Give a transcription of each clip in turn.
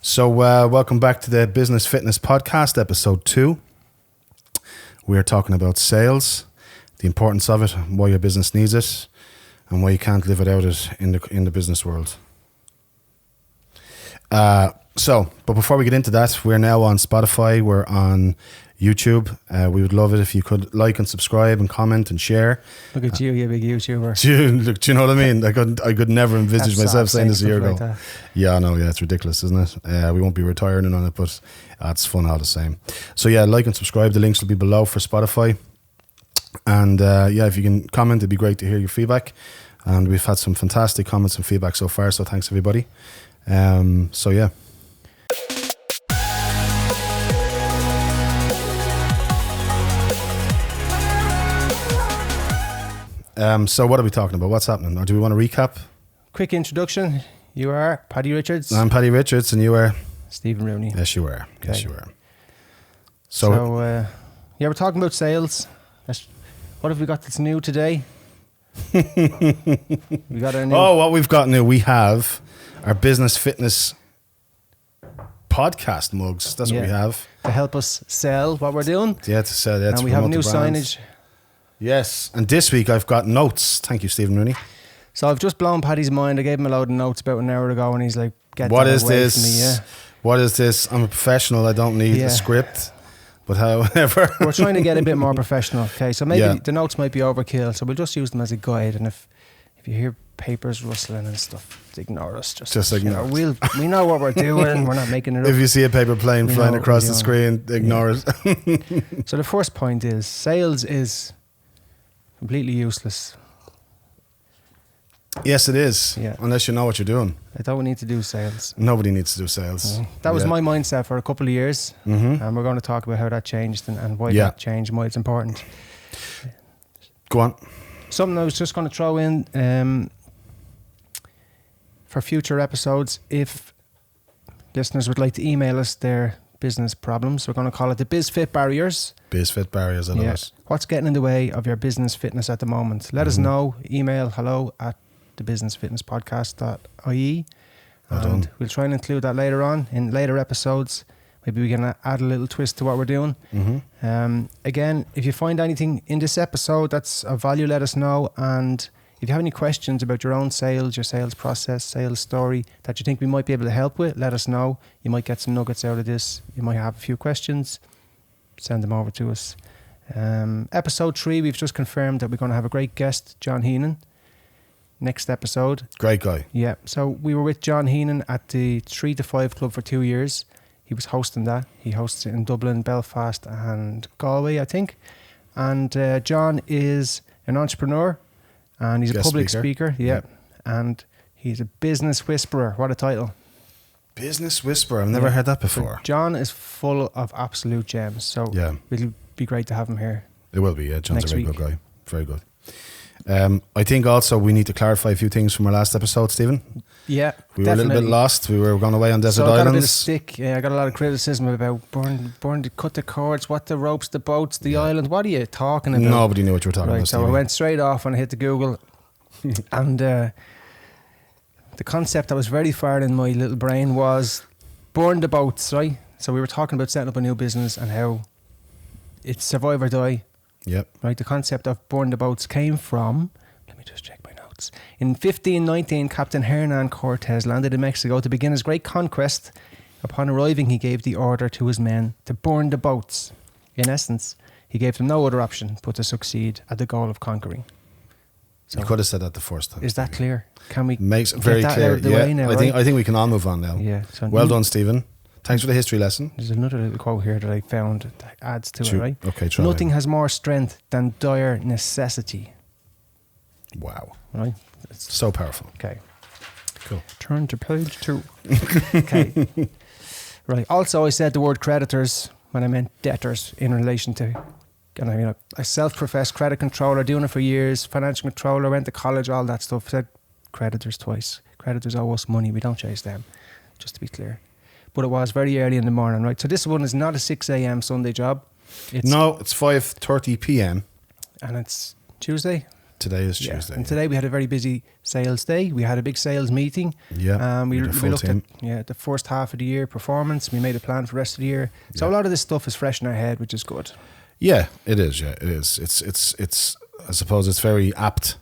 So welcome back to the Business Fitness Podcast, episode 2. We're talking about sales, the importance of it, why your business needs it, and why you can't live without it in the business world. But before we get into that, we're now on Spotify, we're on YouTube. We would love it if you could like and subscribe and comment and share. Look at you big YouTuber. Do you know what I mean? I could never envisage myself saying this a year ago. Like Yeah, I know. Yeah, it's ridiculous, isn't it? We won't be retiring on it, but it's fun all the same. So yeah, like and subscribe. The links will be below for Spotify. And if you can comment, it'd be great to hear your feedback. And we've had some fantastic comments and feedback so far. So thanks everybody. So yeah. So what are we talking about? What's happening? Or do we want to recap? Quick introduction. You are Paddy Richards. I'm Paddy Richards and you are? Stephen Rooney. Yes, you are. Okay. Yes, you are. So we're talking about sales. What have we got that's new today? We got our new... Oh, what we've got new. We have our Business Fitness podcast mugs. That's what we have. To help us sell what we're doing. Yeah, to sell. Yeah, and we have new signage. Yes, and this week I've got notes. Thank you, Stephen Rooney. So I've just blown Paddy's mind. I gave him a load of notes about an hour ago, and he's like, "Get what that is away this? from me, yeah. What is this? I'm a professional. I don't need a script." But however, we're trying to get a bit more professional. Okay, so maybe the notes might be overkill, so we'll just use them as a guide. And if you hear papers rustling and stuff, ignore us. Just ignore. We know what we're doing. We're not making it up. If you see a paper plane flying across the screen, ignore it. So the first point is sales is completely useless. Yes, it is. Yeah. Unless you know what you're doing. I don't need to do sales. Nobody needs to do sales. That was my mindset for a couple of years. Mm-hmm. And we're going to talk about how that changed and why that changed and why it's important. Go on. Something I was just going to throw in for future episodes. If listeners would like to email us their business problems, we're going to call it the BizFit Barriers. BizFit Barriers, I love it. What's getting in the way of your business fitness at the moment? Let us know. Email hello@thebusinessfitnesspodcast.ie. And we'll try and include that later on in later episodes. Maybe we can add a little twist to what we're doing. Mm-hmm. Again, if you find anything in this episode that's of value, let us know. And if you have any questions about your own sales, your sales process, sales story that you think we might be able to help with, let us know. You might get some nuggets out of this. You might have a few questions. Send them over to us. Episode 3, we've just confirmed that we're going to have a great guest, John Heenan. Next episode. Great guy. Yeah. So we were with John Heenan at the 3 to 5 Club for 2 years. He was hosting that. He hosts it in Dublin, Belfast and Galway, I think. And John is an entrepreneur and he's a public speaker. Yeah. And he's a business whisperer. What a title. Business whisperer. I've never heard that before. So John is full of absolute gems. So it'll be great to have him here. It will be, yeah. John's a very good guy. Very good. I think also we need to clarify a few things from our last episode, Stephen. Yeah, we were a little bit lost. We were going away on desert islands. I got a bit of stick. Yeah, I got a lot of criticism about cut the cords, what the ropes, the boats, the island. What are you talking about? Nobody knew what you were talking about. So I went straight off and I hit the Google, and the concept that was very far in my little brain was burn the boats, right? So we were talking about setting up a new business and how it's survive or die. Yep. Right, the concept of burn the boats came from, let me just check my notes. In 1519, Captain Hernan Cortes landed in Mexico to begin his great conquest. Upon arriving, he gave the order to his men to burn the boats. In essence, he gave them no other option but to succeed at the goal of conquering. So you could have said that the first time. Is that clear? Can we Makes it very clear. Out of the way now, I think we can all move on now. Yeah. So well done, Stephen. Thanks for the history lesson. There's another little quote here that I found that adds to it, right? Okay, try. Nothing has more strength than dire necessity. Wow. Right? It's so powerful. Okay. Cool. Turn to page 2. Okay. Right. Also, I said the word creditors when I meant debtors in relation to, a self-professed credit controller, doing it for years, financial controller, went to college, all that stuff. Said creditors twice. Creditors owe us money. We don't chase them, just to be clear. But it was very early in the morning, right? So this one is not a 6 a.m. Sunday job. No, it's 5:30 p.m. And it's Tuesday. Today is Tuesday. And today we had a very busy sales day. We had a big sales meeting. Yeah. We looked team. at the first half of the year performance. We made a plan for the rest of the year. So a lot of this stuff is fresh in our head, which is good. Yeah, it is. Yeah, it is. It's. I suppose it's very apt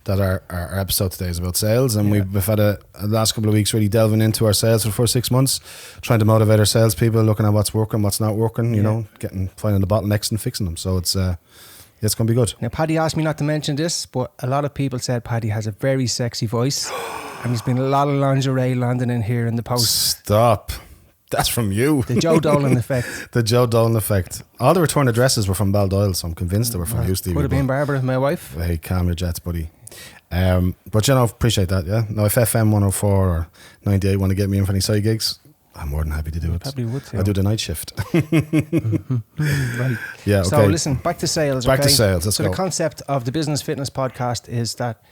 that our episode today is about sales, and we've had a last couple of weeks really delving into our sales for the first 6 months, trying to motivate our salespeople, looking at what's working, what's not working. You know, finding the bottlenecks and fixing them. So it's going to be good. Now, Paddy asked me not to mention this, but a lot of people said Paddy has a very sexy voice, and there's been a lot of lingerie landing in here in the post. Stop. That's from you. The Joe Dolan effect. The Joe Dolan effect. All the return addresses were from Baldoyle, so I'm convinced they were from you, Stevie. Could have been Barbara, my wife. Hey, calm your jets, buddy. But appreciate that. Yeah. Now, if FM 104 or 98 want to get me in for any side gigs, I'm more than happy to do it. Probably would. I do the night shift. Right. Yeah. Okay. So listen, back to sales. Back to okay? sales. Let's go. So the concept of the Business Fitness Podcast is that.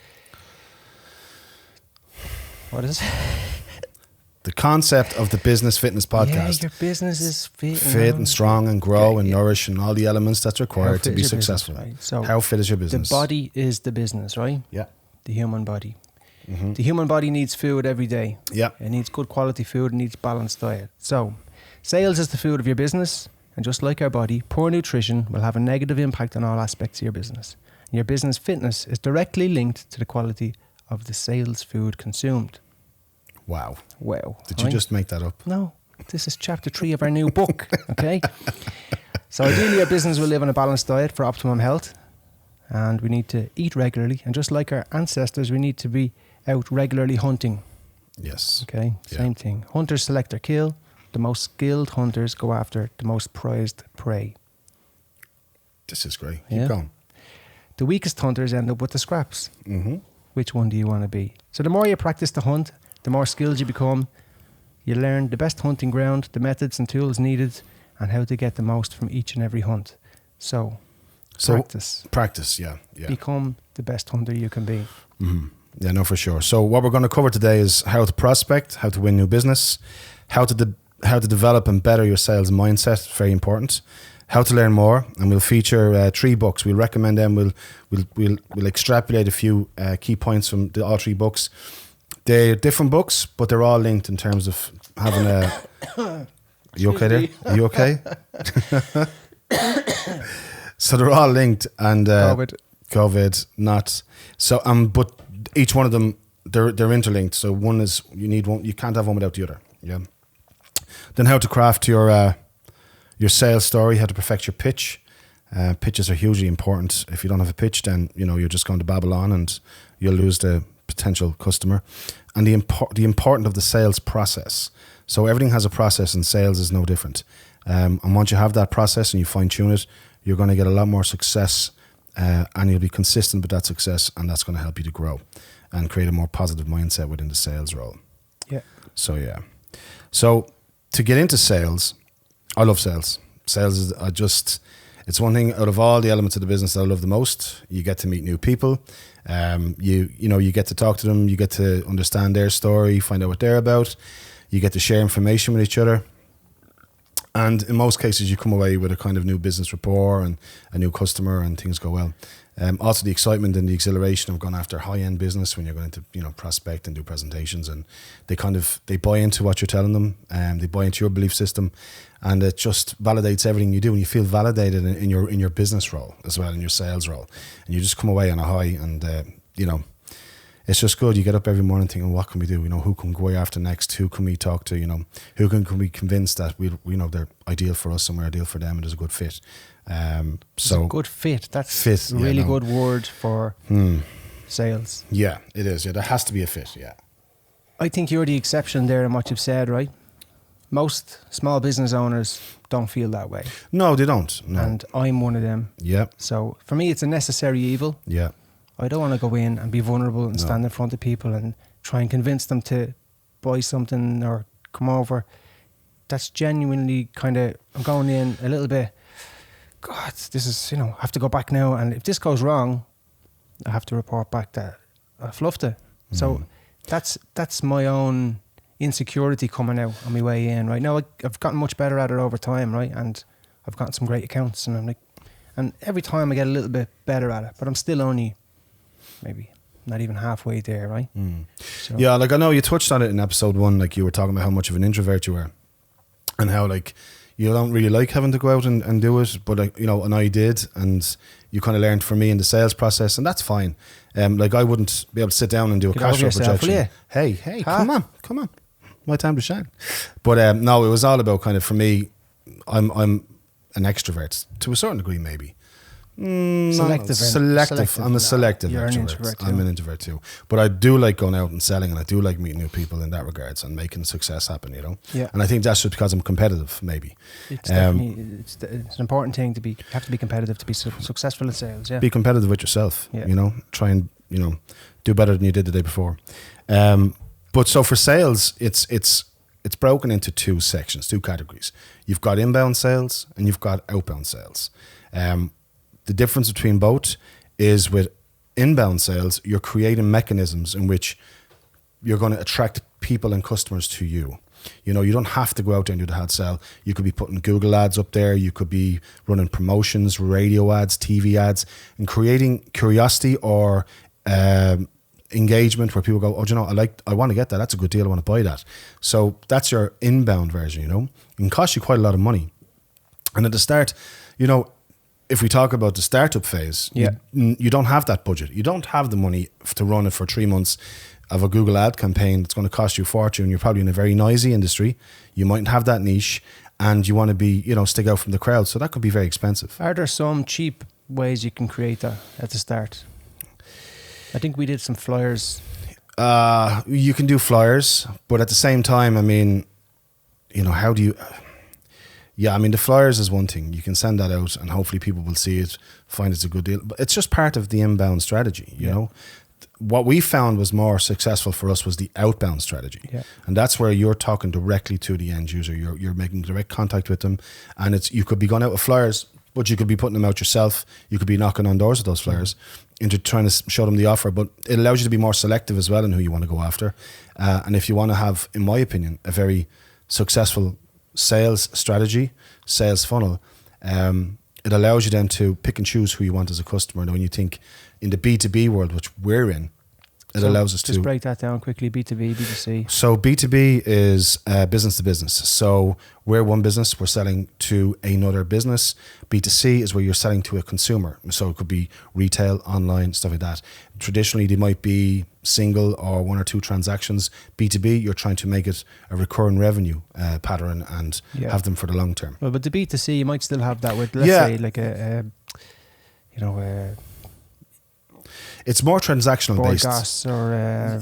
What is it? The concept of the Business Fitness Podcast. Yeah, your business is fit and strong and grow and nourish and all the elements that's required to be successful. Business, right? So how fit is your business? The body is the business, right? Yeah. The human body. Mm-hmm. The human body needs food every day. Yeah. It needs good quality food. It needs balanced diet. So sales is the food of your business. And just like our body, poor nutrition will have a negative impact on all aspects of your business. And your business fitness is directly linked to the quality of the sales food consumed. Wow. Wow. Did you just make that up? No. This is chapter 3 of our new book. Okay. So ideally our business will live on a balanced diet for optimum health. And we need to eat regularly. And just like our ancestors, we need to be out regularly hunting. Yes. Okay. Same thing. Hunters select their kill. The most skilled hunters go after the most prized prey. This is great. Keep going. The weakest hunters end up with the scraps. Mm-hmm. Which one do you want to be? So the more you practice to hunt, the more skilled you become. You learn the best hunting ground, the methods and tools needed, and how to get the most from each and every hunt. So practice, yeah. Become the best hunter you can be. Mm-hmm. Yeah, no, for sure. So what we're going to cover today is how to prospect, how to win new business, how to develop and better your sales mindset. Very important. How to learn more, and we'll feature 3 books. We'll recommend them. We'll extrapolate a few key points from all 3 books. They're different books, but they're all linked in terms of having a. Are you okay there? Are you okay? So they're all linked, and COVID, not so. But each one of them, they're interlinked. So one is you need one. You can't have one without the other. Yeah. Then how to craft your sales story, how to perfect your pitch. Pitches are hugely important. If you don't have a pitch, then you're just going to babble on, and you'll lose the potential customer. And the importance of the sales process. So everything has a process, and sales is no different. And once you have that process and you fine tune it, you're going to get a lot more success, and you'll be consistent with that success, and that's going to help you to grow and create a more positive mindset within the sales role. Yeah. So to get into sales, I love sales. Sales is it's one thing out of all the elements of the business that I love the most. You get to meet new people. You get to talk to them. You get to understand their story, find out what they're about. You get to share information with each other. And in most cases, you come away with a kind of new business rapport and a new customer, and things go well. Also, the excitement and the exhilaration of going after high-end business when you're going to, prospect and do presentations, and they buy into what you're telling them, and they buy into your belief system, and it just validates everything you do, and you feel validated in your business role as well, in your sales role, and you just come away on a high, and it's just good. You get up every morning thinking, what can we do? Who can we go after next? Who can we talk to? Who can we convince that they're ideal for us and we're ideal for them, and there's a good fit. So a good fit. That's a really good word for sales. Yeah, it is. Yeah, there has to be a fit. Yeah. I think you're the exception there in what you've said, right? Most small business owners don't feel that way. No, they don't. No. And I'm one of them. Yeah. So for me, it's a necessary evil. Yeah. I don't want to go in and be vulnerable and stand in front of people and try and convince them to buy something or come over. That's genuinely I'm going in a little bit, God, this is, I have to go back now. And if this goes wrong, I have to report back that I fluffed it. So that's my own insecurity coming out on my way in. Right now, I've gotten much better at it over time, right? And I've gotten some great accounts, and I'm like, and every time I get a little bit better at it, but I'm still only maybe not even halfway there, right? So, Yeah, like I know you touched on it in episode 1, like you were talking about how much of an introvert you were and how like you don't really like having to go out and do it, but like, you know, and I did, and you kind of learned from me in the sales process, and that's fine. Like I wouldn't be able to sit down and do a Get cash over flow yourself, projection. will you? Hey, Huh? come on, my time to shine. But no, it was all about kind of, for me, I'm an extrovert to a certain degree, maybe. Selective. I'm a selective You're an extrovert. introvert too. I'm an introvert too. But I do like going out and selling, and I do like meeting new people in that regards and making success happen, you know? Yeah. And I think that's just because I'm competitive, maybe. It's definitely it's an important thing to have to be competitive to be successful at sales. Yeah. Be competitive with yourself, Yeah. you know? Try and, you know, do better than you did the day before. But so for sales, it's broken into 2 sections, 2 categories. You've got inbound sales and you've got outbound sales. The difference between both is with inbound sales, you're creating mechanisms in which you're going to attract people and customers to you. You know, you don't have to go out there and do the hard sell. You could be putting Google ads up there. You could be running promotions, radio ads, TV ads, and creating curiosity or engagement where people go, oh, do you know, I want to get that. That's a good deal. I want to buy that. So that's your inbound version, you know. It can cost you quite a lot of money. And at the start, you know, if we talk about the startup phase, you don't have that budget. You don't have the money to run it for 3 months of a Google ad campaign that's going to cost you a fortune. You're probably in a very noisy industry. You mightn't have that niche, and you want to be, you know, stick out from the crowd. So that could be very expensive. Are there some cheap ways you can create that at the start? I think we did some flyers. You can do flyers, but at the same time, I mean, you know, how do you... Yeah, I mean, the flyers is one thing. You can send that out and hopefully people will see it, find it's a good deal. But it's just part of the inbound strategy, you know. What we found was more successful for us was the outbound strategy. Yeah. And that's where you're talking directly to the end user. You're making direct contact with them. And it's you could be going out with flyers, but you could be putting them out yourself. You could be knocking on doors with those flyers into trying to show them the offer. But it allows you to be more selective as well in who you want to go after. And if you want to have, in my opinion, a very successful sales strategy, sales funnel, it allows you then to pick and choose who you want as a customer. And when you think in the B2B world, which we're in, it allows us to... Just break that down quickly, B2B, B2C. So B2B is business to business. So we're one business, we're selling to another business. B2C is where you're selling to a consumer. So it could be retail, online, stuff like that. Traditionally, they might be single or 1 or 2 transactions. B2B, you're trying to make it a recurring revenue pattern and have them for the long term. Well, but the B2C, you might still have that with, let's say, like it's more transactional based. Gas or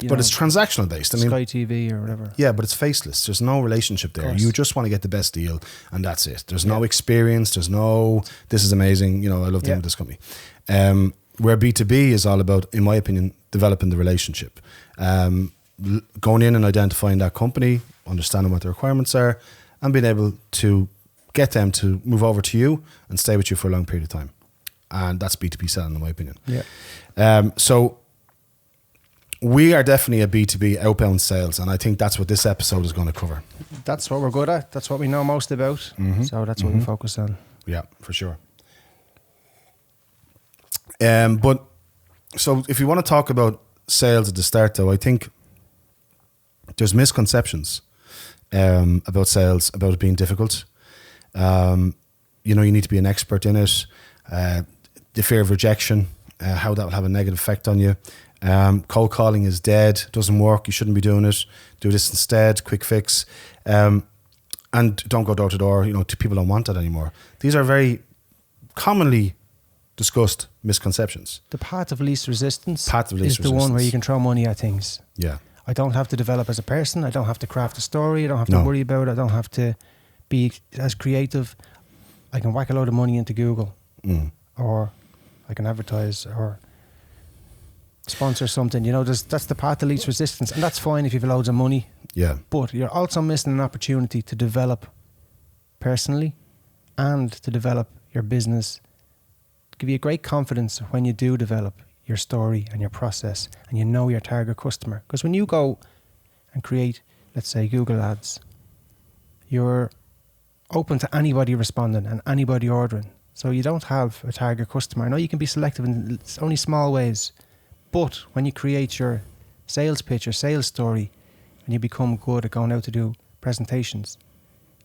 but it's transactional based. I mean, Sky TV or whatever. Yeah, but it's faceless. There's no relationship there. You just want to get the best deal, and that's it. There's no experience. There's no, this is amazing. You know, I love dealing with this company. Where B2B is all about, in my opinion, developing the relationship, going in and identifying that company, understanding what the requirements are, and being able to get them to move over to you and stay with you for a long period of time. And that's B2B selling, in my opinion. Yeah. So we are definitely a B2B outbound sales, and I think that's what this episode is going to cover. That's what we're good at. That's what we know most about. So that's what we focus on. Yeah, for sure. But so if you want to talk about sales at the start, though, I think there's misconceptions about sales, about it being difficult. You know, you need to be an expert in it. The fear of rejection, how that will have a negative effect on you. Cold calling is dead, doesn't work, you shouldn't be doing it. Do this instead, quick fix. And don't go door to door, you know, people don't want that anymore. These are very commonly discussed misconceptions. The path of least resistance is the one where you can throw money at things. Yeah. I don't have to develop as a person. I don't have to craft a story. I don't have to worry about it. I don't have to be as creative. I can whack a load of money into Google or I can advertise or sponsor something. You know, that's the path of least resistance, and that's fine if you've loads of money. Yeah. But you're also missing an opportunity to develop personally and to develop your business. Give you a great confidence when you do develop your story and your process and you know your target customer. Because when you go and create, let's say, Google ads, you're open to anybody responding and anybody ordering. So you don't have a target customer. I know you can be selective in only small ways, But when you create your sales pitch, your sales story, and you become good at going out to do presentations,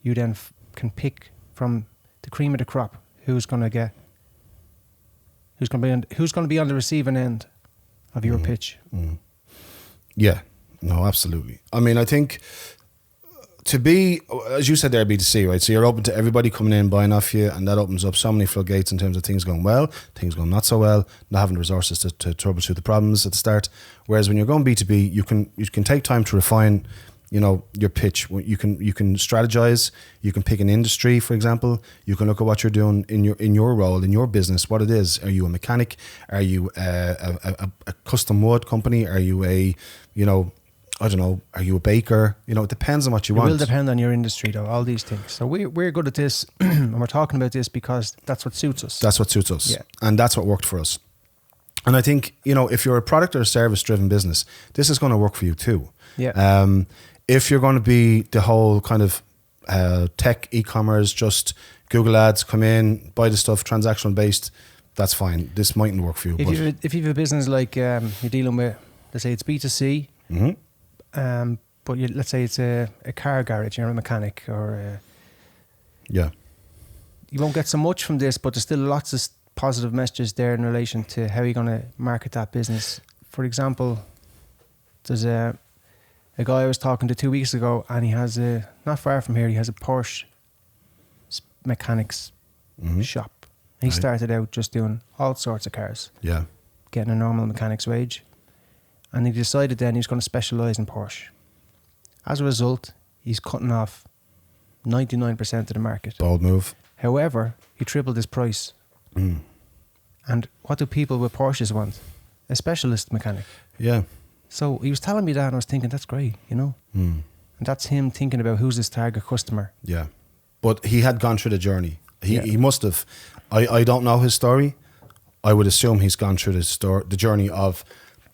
you then can pick from the cream of the crop who's going to be on the receiving end of your pitch. Yeah, no, absolutely. I mean, I think to be, as you said there, B2C, right? So you're open to everybody coming in, buying off you, and that opens up so many floodgates in terms of things going well, things going not so well, not having the resources to troubleshoot the problems at the start. Whereas when you're going B2B, you can take time to refine, your pitch. You can strategize. You can pick an industry, for example. You can look at what you're doing in your role, in your business, what it is. Are you a mechanic? Are you a custom wood company? Are you I don't know, are you a baker? It depends on what you want. It will depend on your industry, though, all these things. So we're good at this, and we're talking about this because that's what suits us. That's what suits us. Yeah. And that's what worked for us. And I think, if you're a product or a service-driven business, this is going to work for you too. Yeah. If you're going to be the whole kind of tech, e-commerce, just Google ads, come in, buy the stuff, transactional-based, that's fine. This mightn't work for you. If you have a business like you're dealing with, let's say it's B2C, but let's say it's a car garage, you're a mechanic, or you won't get so much from this, but there's still lots of positive messages there in relation to how you're going to market that business. For example, there's a guy I was talking to 2 weeks ago, and he has not far from here, he has a Porsche mechanics shop. He started out just doing all sorts of cars, getting a normal mechanic's wage. And he decided then he was going to specialise in Porsche. As a result, he's cutting off 99% of the market. Bold move. However, he tripled his price. And what do people with Porsches want? A specialist mechanic. Yeah. So he was telling me that, and I was thinking, that's great, And that's him thinking about who's his target customer. Yeah. But he had gone through the journey. He must have. I don't know his story. I would assume he's gone through the journey of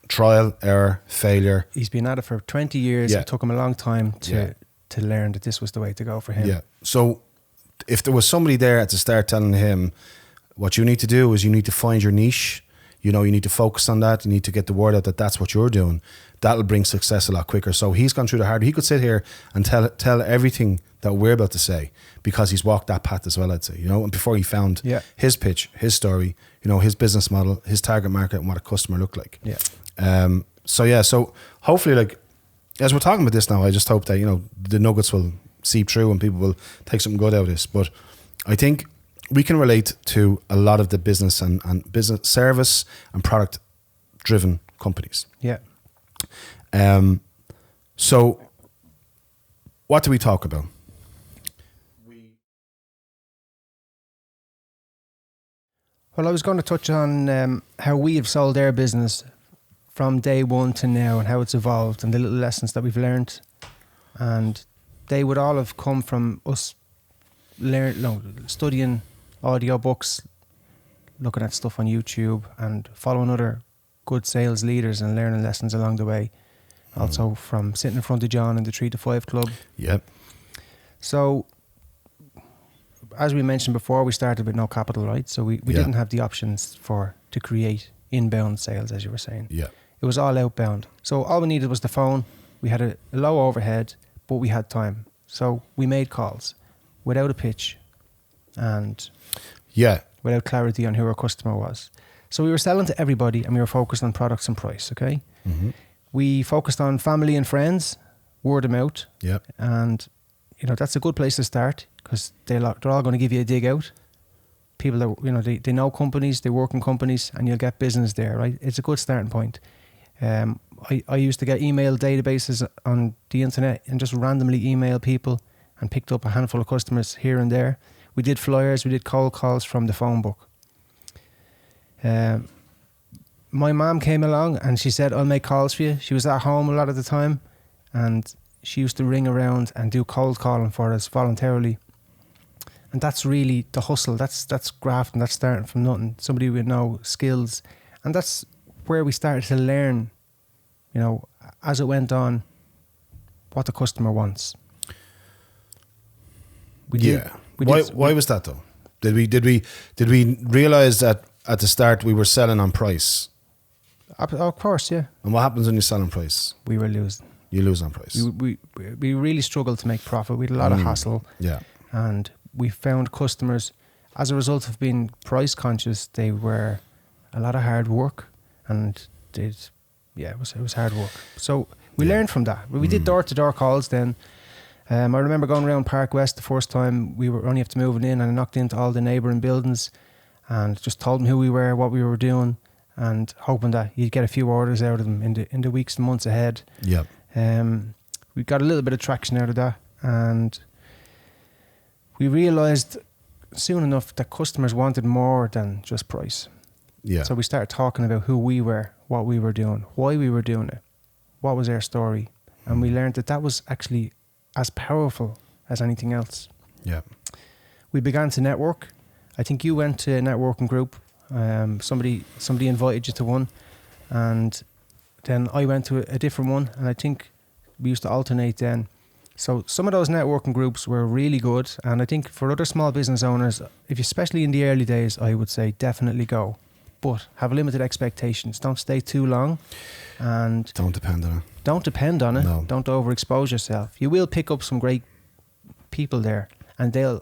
trial, error, failure. He's been at it for 20 years. It took him a long time to learn that this was the way to go for him. Yeah. So if there was somebody there at the start telling him, what you need to do is you need to find your niche, you need to focus on that, you need to get the word out that that's what you're doing, that'll bring success a lot quicker. So he's gone through the hard. He could sit here and tell everything that we're about to say because he's walked that path as well, I'd say, and before he found his pitch, his story, his business model, his target market, and what a customer looked like. Yeah. So hopefully, as we're talking about this now, I just hope that, the nuggets will seep through and people will take something good out of this. But I think we can relate to a lot of the business and business service and product driven companies. Yeah. So what do we talk about? Well, I was going to touch on how we have sold our business from day one to now and how it's evolved and the little lessons that we've learned. And they would all have come from us studying audiobooks, looking at stuff on YouTube and following other good sales leaders and learning lessons along the way. Also from sitting in front of John in the 3 to 5 club. Yep. So, as we mentioned before, we started with no capital, right? So we didn't have the options to create inbound sales, as you were saying. Yeah. It was all outbound. So all we needed was the phone. We had a low overhead, but we had time. So we made calls without a pitch and without clarity on who our customer was. So we were selling to everybody and we were focused on products and price, okay? Mm-hmm. We focused on family and friends, word of mouth. Yep. And, that's a good place to start because they're all going to give you a dig out. People that, they know companies, they work in companies, and you'll get business there, right? It's a good starting point. I used to get email databases on the internet and just randomly email people and picked up a handful of customers here and there. We did flyers, we did cold calls from the phone book. My mom came along and she said, I'll make calls for you. She was at home a lot of the time and she used to ring around and do cold calling for us voluntarily. And that's really the hustle. That's grafting. That's starting from nothing. Somebody with no skills. And that's where we started to learn, as it went on, what the customer wants. Why was that though? Did we realize that at the start we were selling on price Of course, yeah. And what happens when you sell on price? We were losing. You lose on price. We really struggled to make profit. We had a lot of hassle. Yeah. And we found customers, as a result of being price conscious, they were a lot of hard work, and it was hard work. So we learned from that. We did door-to-door calls then. I remember going around Park West the first time we were only after moving in, and I knocked into all the neighbouring buildings and just told them who we were, what we were doing, and hoping that you'd get a few orders out of them in the weeks and months ahead. Yeah. We got a little bit of traction out of that, and we realised soon enough that customers wanted more than just price. Yeah. So we started talking about who we were, what we were doing, why we were doing it, what was our story, and we learned that was actually as powerful as anything else. Yeah. We began to network. I think you went to a networking group. Somebody invited you to one, and then I went to a different one, and I think we used to alternate then. So some of those networking groups were really good, and I think for other small business owners, especially in the early days, I would say definitely go, but have limited expectations. Don't stay too long, and don't depend on it. Don't depend on it. No. Don't overexpose yourself. You will pick up some great people there, and they'll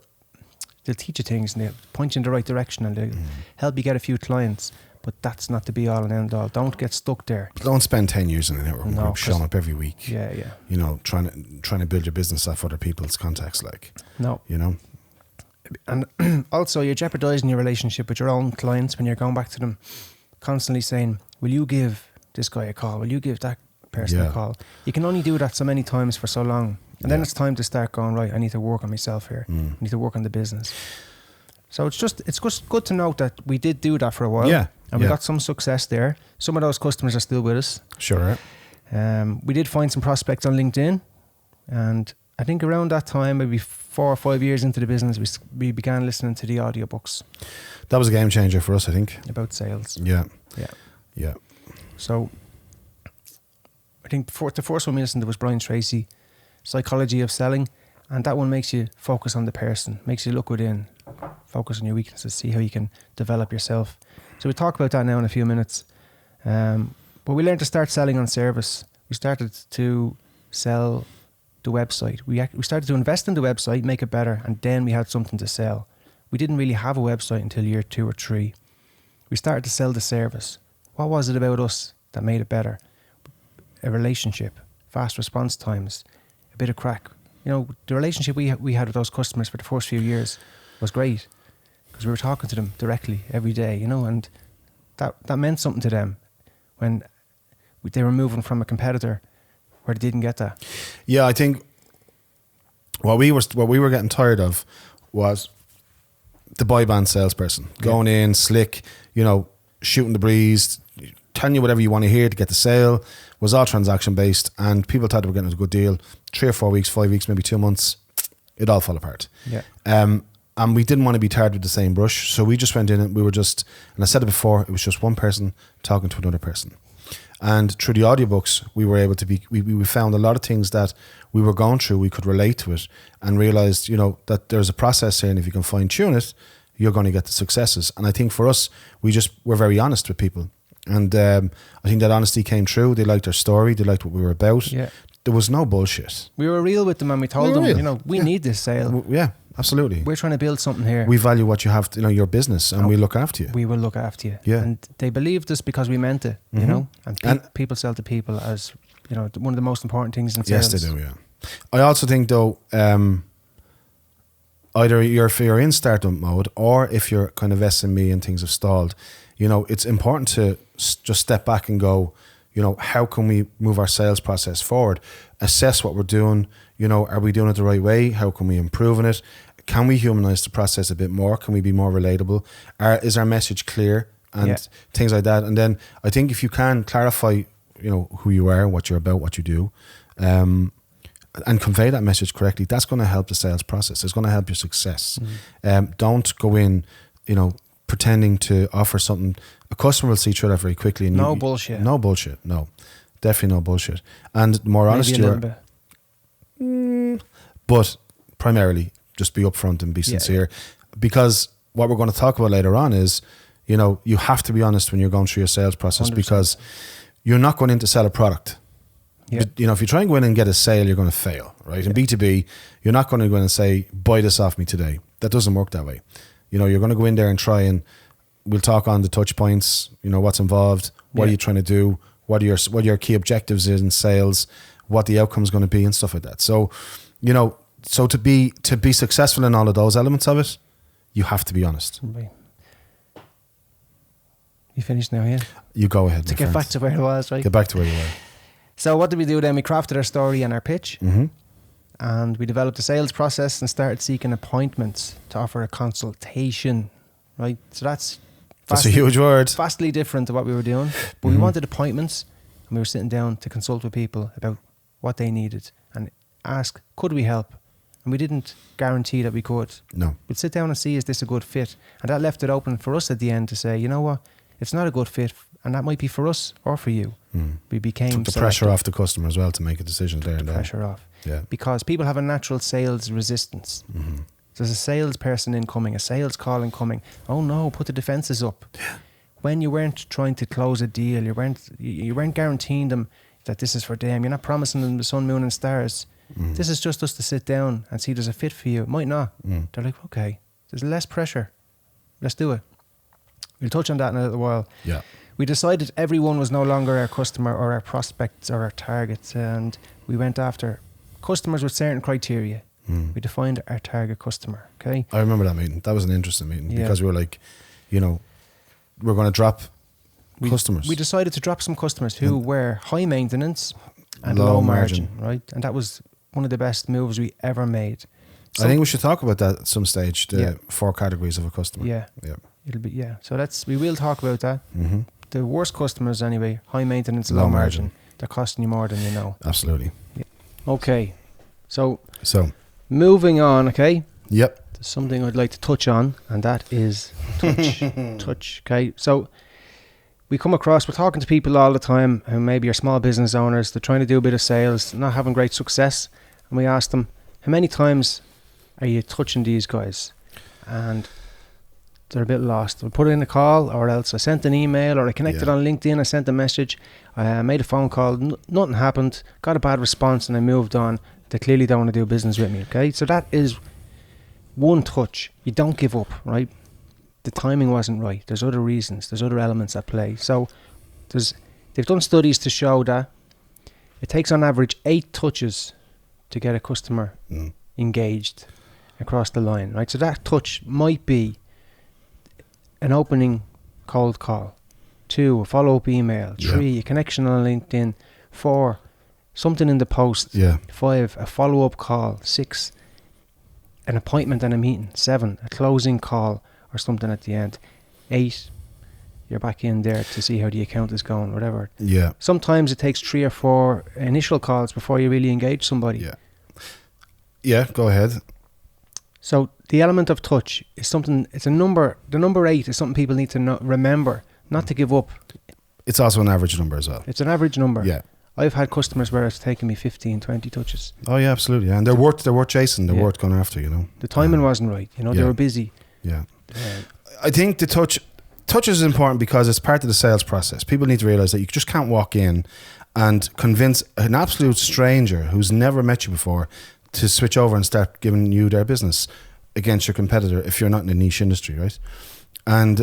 teach you things, and they'll point you in the right direction, and they'll help you get a few clients. But that's not the be all and end all. Don't get stuck there. Don't spend 10 years in a networking group showing up every week. Yeah. You know, trying to build your business off other people's contacts, like. No. You know. And also, you're jeopardizing your relationship with your own clients when you're going back to them, constantly saying, "Will you give this guy a call? Will you give that person a call?" You can only do that so many times for so long, and then it's time to start going, right, I need to work on myself here. I need to work on the business. So it's just good to note that we did do that for a while. Yeah. And we got some success there. Some of those customers are still with us. Sure. We did find some prospects on LinkedIn, and I think around that time, maybe 4 or 5 years into the business, we began listening to the audiobooks. That was a game changer for us, I think. About sales. Yeah. Yeah. So I think the first one we listened to was Brian Tracy, Psychology of Selling, and that one makes you focus on the person, makes you look within, focus on your weaknesses, see how you can develop yourself. So we'll talk about that now in a few minutes. But we learned to start selling on service. We started to sell the website. We started to invest in the website, make it better, and then we had something to sell. We didn't really have a website until year 2 or 3. We started to sell the service. What was it about us that made it better? A relationship, fast response times, a bit of crack. You know, the relationship we had with those customers for the first few years was great, because we were talking to them directly every day, you know, and that meant something to them when they were moving from a competitor where they didn't get that. Yeah, I think what we were getting tired of was the boy band salesperson going in slick, you know, shooting the breeze, telling you whatever you want to hear to get the sale. Was all transaction based, and people thought they were getting a good deal. 3 or 4 weeks, 5 weeks, maybe 2 months, it all fell apart. Yeah. And we didn't want to be tarred with the same brush, so we just went in and we were just, and I said it before, it was just one person talking to another person. And through the audiobooks, we were able to we found a lot of things that we were going through, we could relate to it, and realized, you know, that there's a process here, and if you can fine tune it, you're going to get the successes. And I think for us, we're very honest with people. And I think that honesty came true. They liked our story. They liked what we were about. Yeah. There was no bullshit. We were real with them, and we told them, real. you know, we need this sale. Yeah, absolutely. We're trying to build something here. We value what you have, you know, your business, and we look after you. We will look after you. Yeah. And they believed us because we meant it, you know. And people sell to people as, you know, one of the most important things in sales. Yes, they do, yeah. I also think, though, either if you're in startup mode or if you're kind of SME and things have stalled, you know, it's important to just step back and go, you know, how can we move our sales process forward? Assess what we're doing. You know, are we doing it the right way? How can we improve on it? Can we humanize the process a bit more? Can we be more relatable? Is our message clear? And things like that. And then I think if you can clarify, you know, who you are, what you're about, what you do, and convey that message correctly, that's going to help the sales process. It's going to help your success. Don't go in, you know, pretending to offer something. A customer will see through that very quickly. And bullshit. No bullshit. No, definitely no bullshit. And the more honest you are, but primarily just be upfront and be sincere, because what we're going to talk about later on is, You know, you have to be honest when you're going through your sales process 100%. because you're not going in to sell a product. Yeah. You know, if you try and go in and get a sale, you're going to fail, right? In B2B, you're not going to go in and say, buy this off me today. That doesn't work that way. You know, you're going to go in there and try and we'll talk on the touch points, you know, what's involved, what are you trying to do, what are your key objectives in sales, what the outcome is going to be and stuff like that. So, you know, so to be successful in all of those elements of it, you have to be honest. Right. You finished now, yeah? You go ahead. To get back to where it was, right? Get back to where you were. So what did we do then? We crafted our story and our pitch, Mm-hmm. and we developed a sales process and started seeking appointments to offer a consultation, right? So that's a huge word. Vastly different to what we were doing. But we wanted appointments, and we were sitting down to consult with people about what they needed and ask, could we help? And we didn't guarantee that we could. No. We'd sit down and see, is this a good fit? And that left it open for us at the end to say, you know what, it's not a good fit, and that might be for us or for you. We became Took the selective. pressure off the customer as well to make a decision there and then. Pressure off. Yeah. Because people have a natural sales resistance. There's a salesperson incoming, a sales call incoming. Oh no, put the defences up. When you weren't trying to close a deal, you weren't guaranteeing them that this is for them. You're not promising them the sun, moon and stars. This is just us to sit down and see there's a fit for you. It might not. They're like, okay, there's less pressure. Let's do it. We'll touch on that in a little while. Yeah. We decided everyone was no longer our customer or our prospects or our targets, and we went after customers with certain criteria. We defined our target customer, okay? I remember that meeting. That was an interesting meeting Yeah. because we were like, you know, we're going to drop customers. We decided to drop some customers who were high maintenance and Low low margin. margin, right? And that was one of the best moves we ever made. I think we should talk about that at some stage, the Yeah. 4 categories of a customer. Yeah. Yeah. It'll be, yeah. So we will talk about that. Mm-hmm. The worst customers anyway, high maintenance, Low low margin. margin. They're costing you more than you know. Absolutely. Okay. So So, moving on, okay? yep. There's something I'd like to touch on, and that is touch. Touch, okay? So we're talking to people all the time who maybe are small business owners. They're trying to do a bit of sales, not having great success. And we ask them, how many times are you touching these guys? And they're a bit lost. I put in a call, or else I sent an email, or I connected on LinkedIn, I sent a message, I made a phone call, nothing happened, got a bad response, and I moved on. They clearly don't want to do business with me, okay? So that is one touch. You don't give up, right? The timing wasn't right. There's other reasons. There's other elements at play. So they've done studies to show that it takes on average 8 touches to get a customer engaged across the line, right? So that touch might be an opening cold call, 2, a follow-up email, 3, a connection on LinkedIn, 4, something in the post, 5, a follow-up call, 6, an appointment and a meeting, 7, a closing call or something at the end, 8, you're back in there to see how the account is going, whatever. Yeah. Sometimes it takes 3 or 4 initial calls before you really engage somebody. Yeah. Yeah, go ahead. So the element of touch is something, it's a number, the number 8 is something people need to remember, not to give up. It's also an average number as well. It's an average number. Yeah. I've had customers where it's taken me 15, 20 touches. Oh yeah, absolutely. And they're worth chasing. They're worth going after, you know. The timing wasn't right. You know, they were busy. Yeah. I think the touch is important because it's part of the sales process. People need to realize that you just can't walk in and convince an absolute stranger who's never met you before to switch over and start giving you their business against your competitor if you're not in a niche industry, right? And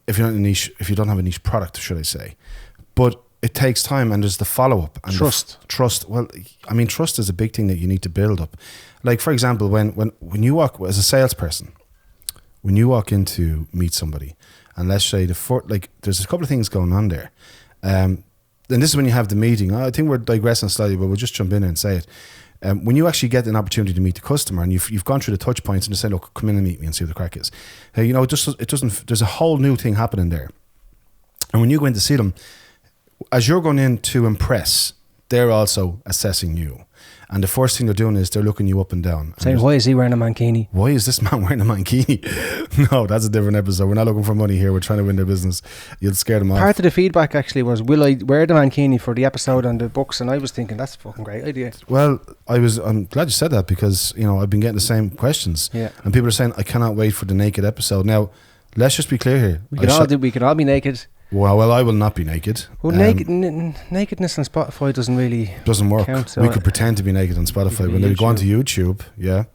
if you're not in a niche, if you don't have a niche product, should I say. But it takes time, and there's the follow-up. And trust. Well, I mean, trust is a big thing that you need to build up. Like, for example, when you walk, as a salesperson, when you walk in to meet somebody, and let's say there's a couple of things going on there. And this is when you have the meeting. I think we're digressing slightly, but we'll just jump in and say it. When you actually get an opportunity to meet the customer, and you've gone through the touch points, and they say, "Look, come in and meet me and see what the crack is." You know, it doesn't. There's a whole new thing happening there. And when you go in to see them, as you're going in to impress, they're also assessing you. And the first thing they're doing is they're looking you up and down. Saying, why is he wearing a mankini? Why is this man wearing a mankini? No, that's a different episode. We're not looking for money here. We're trying to win their business. You'll scare them off. Part of the feedback actually was, will I wear the mankini for the episode on the books? And I was thinking, that's a fucking great idea. Well, I'm glad you said that because, you know, I've been getting the same questions. Yeah. And people are saying, I cannot wait for the naked episode. Now, let's just be clear here. We can all be naked. Well, I will not be naked. Well, nakedness on Spotify doesn't work. count, so we could pretend to be naked on Spotify. When they go onto YouTube, yeah,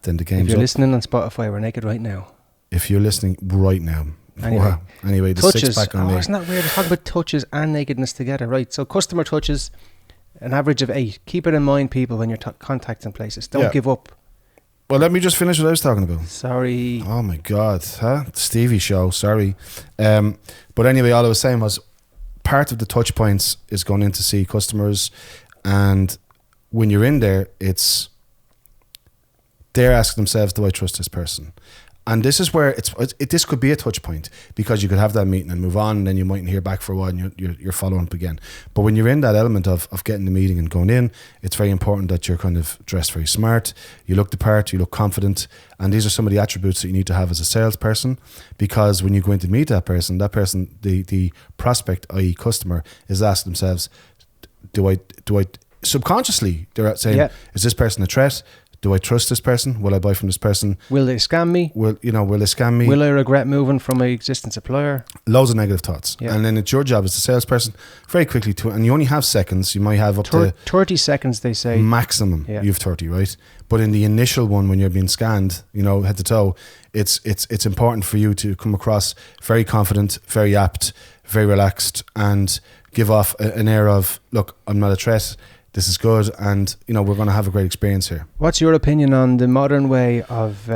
then the game's If you're up. listening on Spotify, we're naked right now. If you're listening right now. Anyway, the touches. six-pack on me. Isn't that weird to talk about touches and nakedness together, right? So customer touches, an average of 8. Keep it in mind, people, when you're contacting places. Don't give up. Well, let me just finish what I was talking about. Sorry. Oh my God, Stevie show, sorry. But anyway, all I was saying was part of the touch points is going in to see customers, and when you're in there, they're asking themselves, do I trust this person? And this is where this could be a touch point, because you could have that meeting and move on, and then you mightn't hear back for a while, and you're following up again. But when you're in that element of getting the meeting and going in, it's very important that you're kind of dressed very smart, you look the part, you look confident, and these are some of the attributes that you need to have as a salesperson, because when you go in to meet that person, the prospect, i.e. customer, is asking themselves, do I subconsciously, they're saying, is this person a threat? Do I trust this person? Will I buy from this person? Will they scam me? Will they scam me? Will I regret moving from my existing supplier? Loads of negative thoughts. Yeah. And then it's your job as a salesperson, very quickly and you only have seconds. You might have up to 30 seconds, they say. Maximum. Yeah. You have 30, right? But in the initial one, when you're being scanned, head to toe, it's important for you to come across very confident, very apt, very relaxed, and give off an air of, look, I'm not a threat. This is good, and we're going to have a great experience here. What's your opinion on the modern way of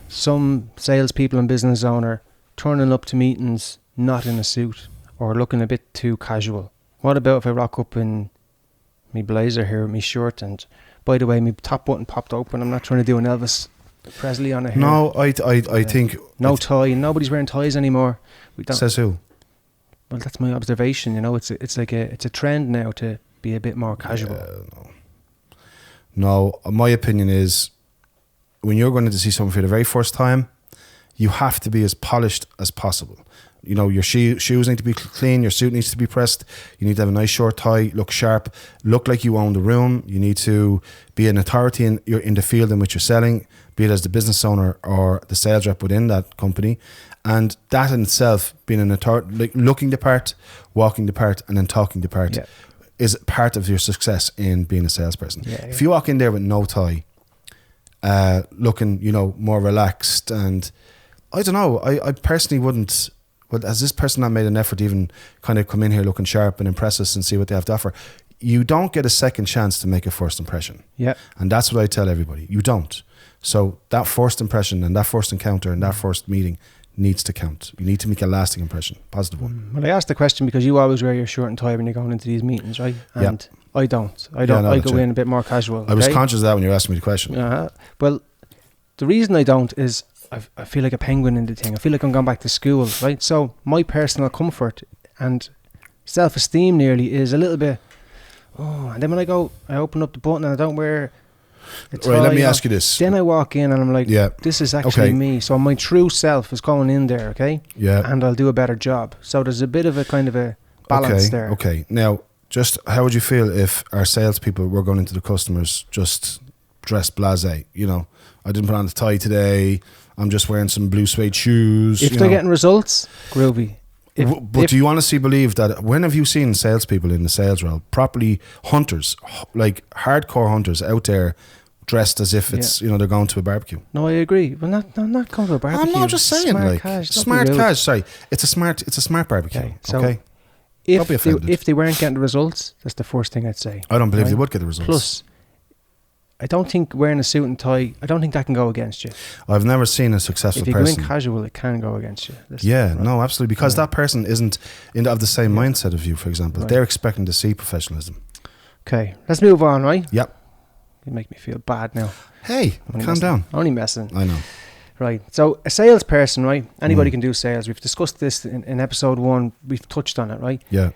some salespeople and business owner turning up to meetings not in a suit or looking a bit too casual? What about if I rock up in me blazer here with me shirt, and by the way, my top button popped open? I'm not trying to do an Elvis Presley on it here. No, I think no tie. Nobody's wearing ties anymore. Says who? Well, that's my observation. It's like it's a trend now to be a bit more casual. No, my opinion is, when you're going to see someone for the very first time, you have to be as polished as possible. Your shoes need to be clean, your suit needs to be pressed, you need to have a nice short tie, look sharp, look like you own the room, you need to be an authority in the field in which you're selling, be it as the business owner or the sales rep within that company. And that in itself, being an authority, like looking the part, walking the part, and then talking the part, is part of your success in being a salesperson. If you walk in there with no tie, looking, more relaxed, and I don't know, I personally wouldn't. Well, has this person not made an effort to even kind of come in here looking sharp and impress us and see what they have to offer? You don't get a second chance to make a first impression. Yeah. And that's what I tell everybody. You don't. So that first impression and that first encounter and that first meeting needs to count. You need to make a lasting impression, positive one. Well, I asked the question because you always wear your shirt and tie when you're going into these meetings, right? And I don't. I go in a bit more casual. I was conscious of that when you were asking me the question. Well, the reason I don't is I feel like a penguin in the thing. I feel like I'm going back to school, right? So my personal comfort and self-esteem nearly is a little bit, and then when I open up the button and I don't wear a tie, right, let me ask you this. Then I walk in and I'm like, this is actually me. So my true self is going in there, okay? Yeah. And I'll do a better job. So there's a bit of a kind of a balance there. Okay. Now, just how would you feel if our salespeople were going into the customers just dressed blasé? I didn't put on the tie today. I'm just wearing some blue suede shoes. If they're getting results, groovy. But do you honestly believe that, when have you seen salespeople in the sales role, properly hunters, like hardcore hunters out there dressed as if it's, they're going to a barbecue? No, I agree. Well, not going to a barbecue. I'm not just saying, smart cash. Sorry, it's a smart barbecue. Okay, so if they weren't getting the results, that's the first thing I'd say. I don't believe they would get the results. Plus, I don't think wearing a suit and tie, I don't think that can go against you. I've never seen a successful person. If you go in casual, it can go against you. No, absolutely. Because that person isn't of the same mindset of you, for example. Right. They're expecting to see professionalism. Okay, let's move on, right? Yep. You make me feel bad now. Hey, calm down. I'm only messing. I know. Right, so a salesperson, right? Anybody can do sales. We've discussed this in episode 1. We've touched on it, right? Yeah.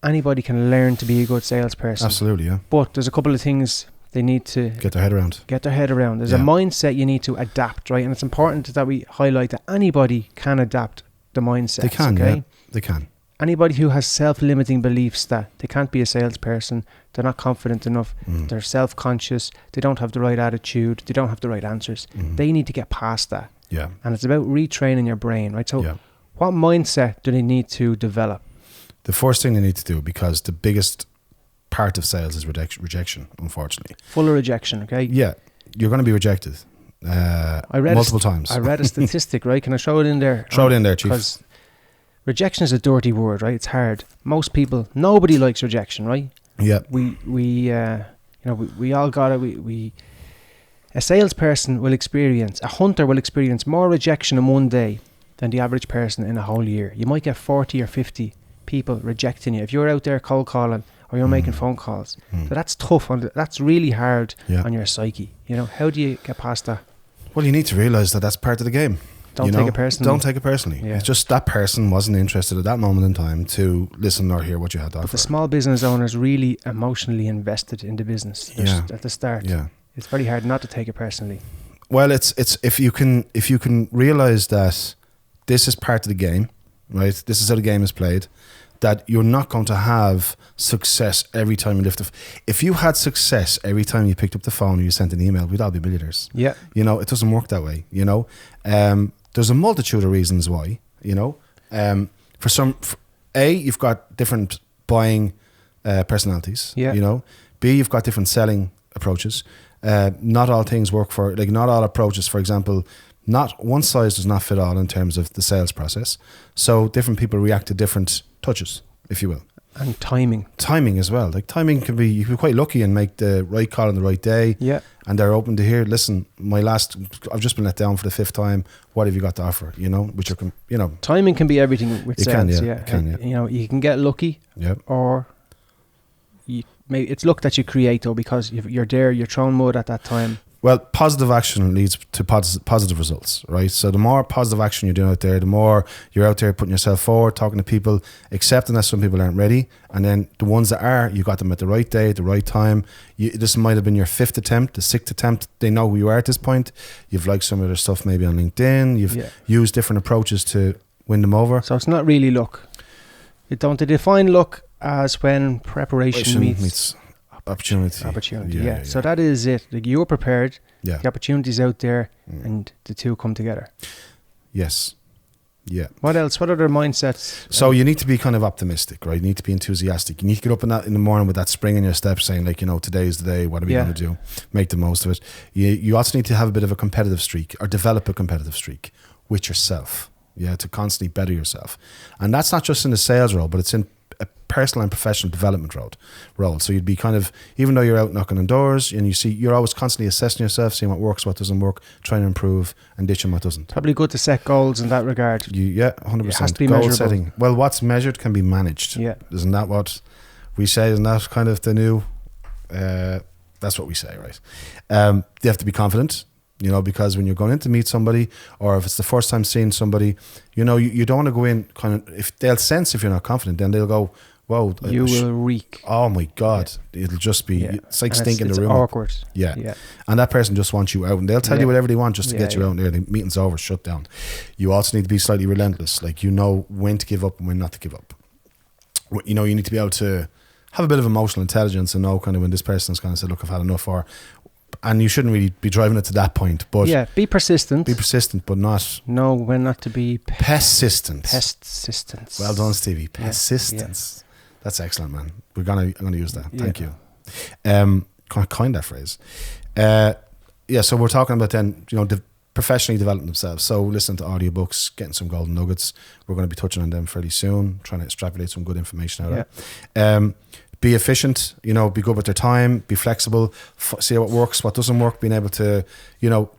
Anybody can learn to be a good salesperson. Absolutely, yeah. But there's a couple of things they need to get their head around. There's a mindset you need to adapt, right? And it's important that we highlight that anybody can adapt the mindset. They can, okay? They can. Anybody who has self-limiting beliefs that they can't be a salesperson, they're not confident enough, they're self-conscious, they don't have the right attitude, they don't have the right answers. They need to get past that. Yeah. And it's about retraining your brain, right? So Yeah. what mindset do they need to develop? The first thing they need to do, because the biggest part of sales is rejection, unfortunately. Full of rejection, okay? Yeah. You're going to be rejected multiple times. I read a statistic, right? Can I show it in there? Throw it in there, Chief. Because rejection is a dirty word, right? It's hard. Most people, nobody likes rejection, right? Yeah. We all got it. A salesperson will experience, a hunter will experience more rejection in one day than the average person in a whole year. You might get 40 or 50 people rejecting you if you're out there cold calling or you're making phone calls. So that's tough. That's really hard on your psyche. How do you get past that? Well, you need to realize that that's part of the game. Don't take it personally. Don't take it personally. Yeah. It's just that person wasn't interested at that moment in time to listen or hear what you had to offer. But the small business owner is really emotionally invested in the business at the start. Yeah. It's very hard not to take it personally. Well, it's if you can realize that this is part of the game, right? This is how the game is played. That you're not going to have success every time you lift the. If you had success every time you picked up the phone or you sent an email, we'd all be millionaires. Yeah. It doesn't work that way. There's a multitude of reasons why. You've got different buying personalities. Yeah. B, you've got different selling approaches. Not all things work for, not all approaches, for example, not one size does not fit all in terms of the sales process. So different people react to different touches, if you will. And timing. Timing as well. Timing you can be quite lucky and make the right call on the right day. Yeah. And they're open to hear, listen, I've just been let down for the 5th time. What have you got to offer? Which are, Timing can be everything with sales. It can. You can get lucky. Yeah. Or maybe it's luck that you create though, because you're there, you're throwing mud at that time. Well, positive action leads to positive results, right? So the more positive action you're doing out there, the more you're out there putting yourself forward, talking to people, accepting that some people aren't ready. And then the ones that are, you got them at the right day, at the right time. This might have been your 5th attempt, the 6th attempt. They know who you are at this point. You've liked some of their stuff maybe on LinkedIn. You've used different approaches to win them over. So it's not really luck. They define luck as when preparation meets opportunity. Yeah. So that is it. You're prepared. Yeah. The opportunity's out there, and the two come together. Yes. Yeah. What else? What other mindsets? So you need to be kind of optimistic, right? You need to be enthusiastic. You need to get up in the morning with that spring in your step, saying today is the day. What are we going to do? Make the most of it. You also need to have a bit of a competitive streak, or develop a competitive streak with yourself. Yeah, to constantly better yourself, and that's not just in the sales role, but it's in a personal and professional development role. So you'd be kind of, even though you're out knocking on doors and you're always constantly assessing yourself, seeing what works, what doesn't work, trying to improve and ditching what doesn't. Probably good to set goals in that regard. 100%. It has to be goal measurable. setting. Well, what's measured can be managed. Yeah. Isn't that what we say? Isn't that kind of the new, that's what we say, right? You have to be confident. Because when you're going in to meet somebody, or if it's the first time seeing somebody, you don't want to go in kind of, if they'll sense if you're not confident, then they'll go, whoa. You will reek. Oh my God. Yeah. It'll just be, it's like stinking the room. It's awkward. Yeah. And that person just wants you out, and they'll tell you whatever they want just to get you out there. The meeting's over, shut down. You also need to be slightly relentless. When to give up and when not to give up. You need to be able to have a bit of emotional intelligence and know kind of when this person's kind of said, look, I've had enough, and you shouldn't really be driving it to that point. But be persistent. Be persistent, but not. No, when not to be persistent. Persistence. Well done, Stevie. Persistence. Yeah. That's excellent, man. I'm gonna use that. Thank you. Coined that phrase. So we're talking about then, professionally developing themselves. So listening to audiobooks, getting some golden nuggets. We're going to be touching on them fairly soon. Trying to extrapolate some good information out of it. Be efficient, be good with their time, be flexible, see what works, what doesn't work, being able to,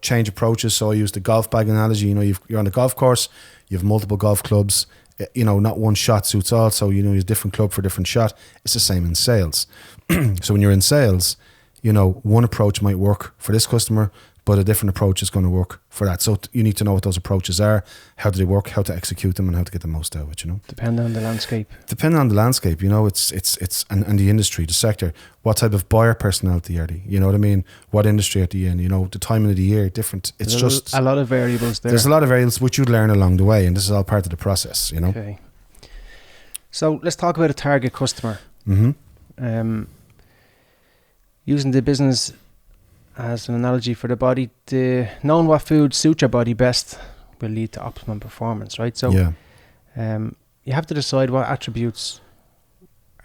change approaches. So I use the golf bag analogy. You're on a golf course, you have multiple golf clubs, not one shot suits all. So, you use a different club for a different shot. It's the same in sales. So when you're in sales, one approach might work for this customer, but a different approach is going to work for that. So you need to know what those approaches are, how do they work, how to execute them, and how to get the most out of it, Depending on the landscape. It's and the industry, the sector. What type of buyer personality are they? You know what I mean? What industry are they in? The timing of the year, different. It's just a lot of variables there. There's a lot of variables which you learn along the way, and this is all part of the process, Okay. So let's talk about a target customer. Mm-hmm. Using the business as an analogy for the body, knowing what food suits your body best will lead to optimum performance, right? So you have to decide what attributes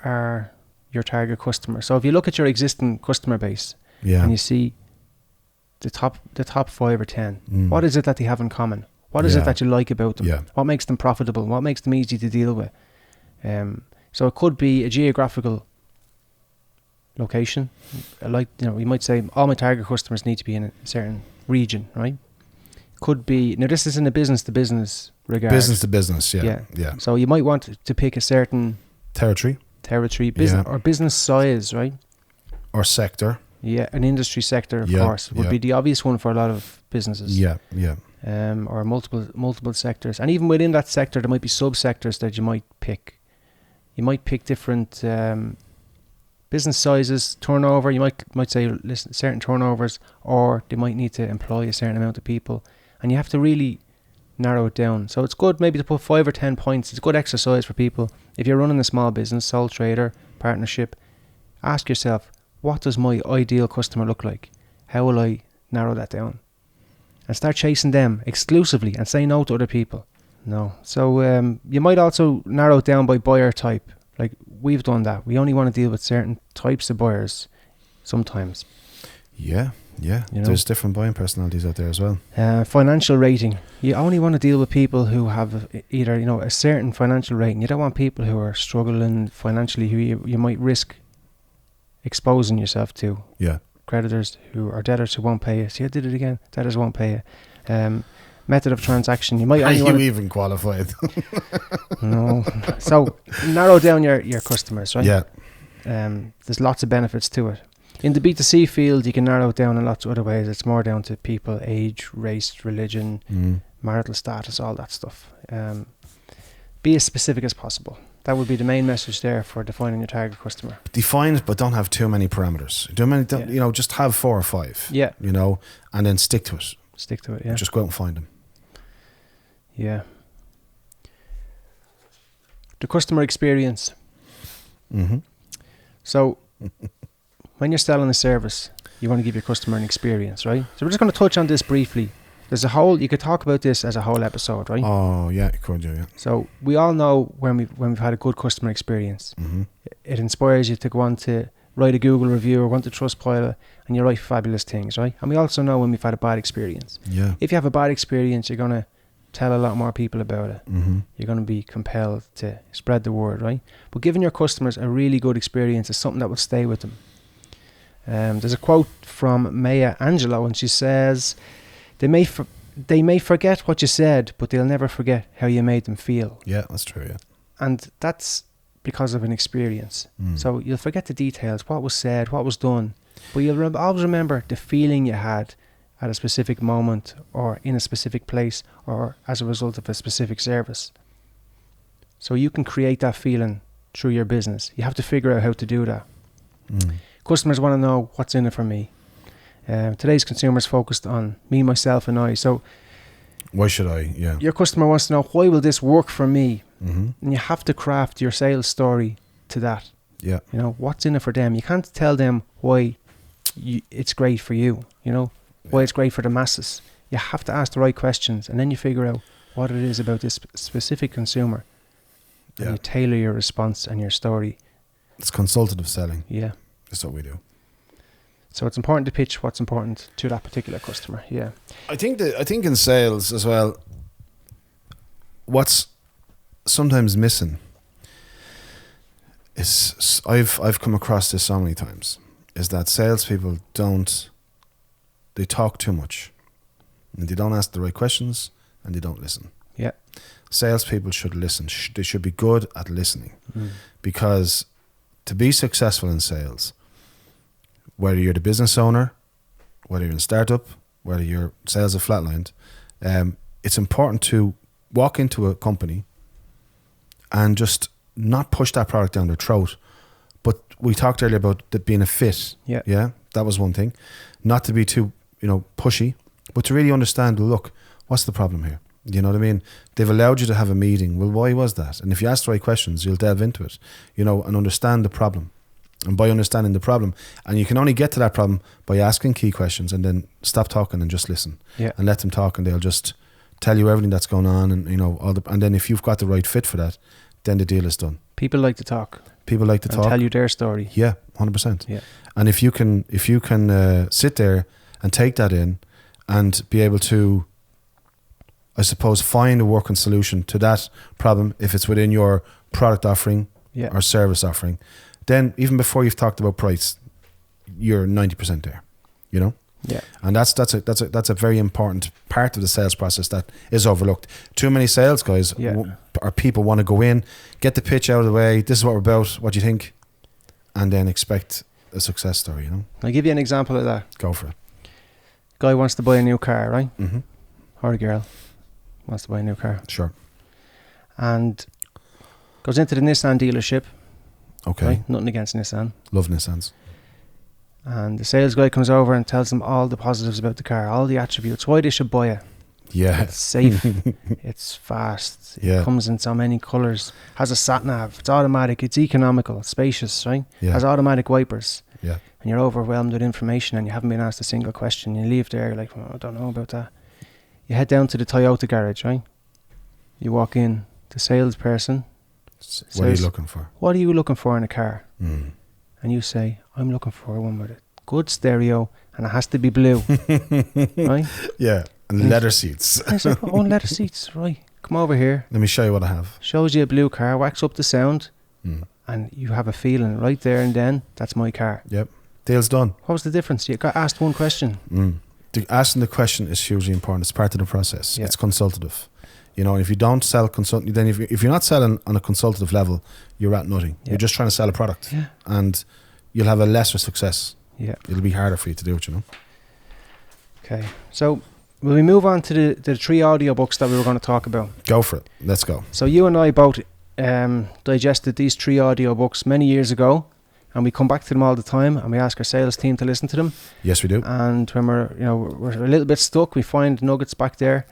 are your target customer. So if you look at your existing customer base and you see the top 5 or 10, what is it that they have in common? What is it that you like about them? What makes them profitable? What makes them easy to deal with? So it could be a geographical location. Like, you might say all my target customers need to be in a certain region, right? Could be, now this is in a business to business regard. Business to business, yeah. So you might want to pick a certain territory, business or business size, right? Or sector. Yeah, an industry sector, of course, would be the obvious one for a lot of businesses. Or multiple sectors, and even within that sector, there might be subsectors that you might pick. You might pick different business sizes, turnover. You might say, listen, certain turnovers, or they might need to employ a certain amount of people, and you have to really narrow it down. So it's good maybe to put 5 or 10 points. It's a good exercise for people. If you're running a small business, sole trader, partnership, ask yourself, what does my ideal customer look like? How will I narrow that down? And start chasing them exclusively and say no to other people. No. So you might also narrow it down by buyer type. Like we've done that. We only want to deal with certain types of buyers sometimes. Yeah. There's different buying personalities out there as well. Financial rating. You only want to deal with people who have either, a certain financial rating. You don't want people who are struggling financially, who you might risk exposing yourself to. Yeah. Creditors who are debtors who won't pay you. See, I did it again. Debtors won't pay you. Method of transaction. You might only Are you even qualified? No. So narrow down your customers, right? Yeah. There's lots of benefits to it. In the B2C field, you can narrow it down in lots of other ways. It's more down to people, age, race, religion, marital status, all that stuff. Be as specific as possible. That would be the main message there for defining your target customer. Define it, but don't have too many parameters. Just have 4 or 5. Yeah. And then stick to it. Stick to it, yeah. Just go out and find them. Yeah. The customer experience. So when you're selling a service, you want to give your customer an experience, right? So we're just going to touch on this briefly. You could talk about this as a whole episode, right? Oh, yeah, you could, yeah. So we all know when we've had a good customer experience, it inspires you to go on to write a Google review or go on to Trustpilot and you write fabulous things, right? And we also know when we've had a bad experience. Yeah. If you have a bad experience, you're going to tell a lot more people about it. You're going to be compelled to spread the word, right? But giving your customers a really good experience is something that will stay with them. There's a quote from Maya Angelou, and she says, They may forget what you said, but they'll never forget how you made them feel. Yeah, that's true, yeah. And that's because of an experience. So you'll forget the details, what was said, what was done, but you'll always remember the feeling you had at a specific moment or in a specific place or as a result of a specific service. So you can create that feeling through your business. You have to figure out how to do that. Customers want to know what's in it for me. Today's consumers focused on me, myself, and I. So, why should I? Yeah. Your customer wants to know, why will this work for me? And you have to craft your sales story to that. Yeah. What's in it for them? You can't tell them why it's great for you. Why it's great for the masses. You have to ask the right questions, and then you figure out what it is about this specific consumer. And you tailor your response and your story. It's consultative selling. Yeah. That's what we do. So it's important to pitch what's important to that particular customer. Yeah. I think in sales as well, what's sometimes missing is, I've come across this so many times, is that salespeople they talk too much, and they don't ask the right questions, and they don't listen. Yeah. Salespeople should listen. They should be good at listening, because to be successful in sales, whether you're the business owner, whether you're in a startup, whether your sales are flatlined, it's important to walk into a company and just not push that product down their throat. But we talked earlier about it being a fit. Yeah. That was one thing. Not to be too, pushy, but to really understand, look, what's the problem here? You know what I mean? They've allowed you to have a meeting. Well, why was that? And if you ask the right questions, you'll delve into it, and understand the problem. and by understanding the problem. And you can only get to that problem by asking key questions and then stop talking and just listen. Yeah. And let them talk, and they'll just tell you everything that's going on, and and then if you've got the right fit for that, then the deal is done. People like to talk. People like to talk. Tell you their story. Yeah, 100%. Yeah. And if you can sit there and take that in and be able to, I suppose, find a working solution to that problem, if it's within your product offering or service offering, then even before you've talked about price, you're 90% there, Yeah. And that's a very important part of the sales process that is overlooked. Too many sales guys or people want to go in, get the pitch out of the way. This is what we're about. What do you think? And then expect a success story. I'll give you an example of that. Go for it. Guy wants to buy a new car, right? Mm-hmm. Or a girl wants to buy a new car. Sure. And goes into the Nissan dealership. Okay. Right? Nothing against Nissan. Love Nissans. And the sales guy comes over and tells them all the positives about the car, all the attributes, why they should buy it. Yeah. It's safe. It's fast. Yeah. It comes in so many colours. Has a sat nav. It's automatic. It's economical. Spacious, right? Yeah. Has automatic wipers. Yeah. And you're overwhelmed with information and you haven't been asked a single question. You leave there, you're like, I don't know about that. You head down to the Toyota garage, right? You walk in, the salesperson What are you looking for? What are you looking for in a car? Mm. And you say, I'm looking for one with a good stereo and it has to be blue. Right? Yeah. And leather seats. I said, oh, leather seats, right. Come over here. Let me show you what I have. Shows you a blue car, whacks up the sound, Mm. and you have a feeling right there and then, that's my car. Yep. Deal's done. What was the difference? You got asked one question. Mm. Asking the question is hugely important. It's part of the process. Yeah. It's consultative. If you don't sell then if you're not selling on a consultative level, you're at nothing. Yeah. You're just trying to sell a product. Yeah. And you'll have a lesser success. Yeah. It'll be harder for you to do it, Okay. So will we move on to the 3 audiobooks that we were going to talk about? Go for it. Let's go. So you and I both digested these 3 audiobooks many years ago, and we come back to them all the time, and we ask our sales team to listen to them. Yes, we do. And when we're a little bit stuck, we find nuggets back there.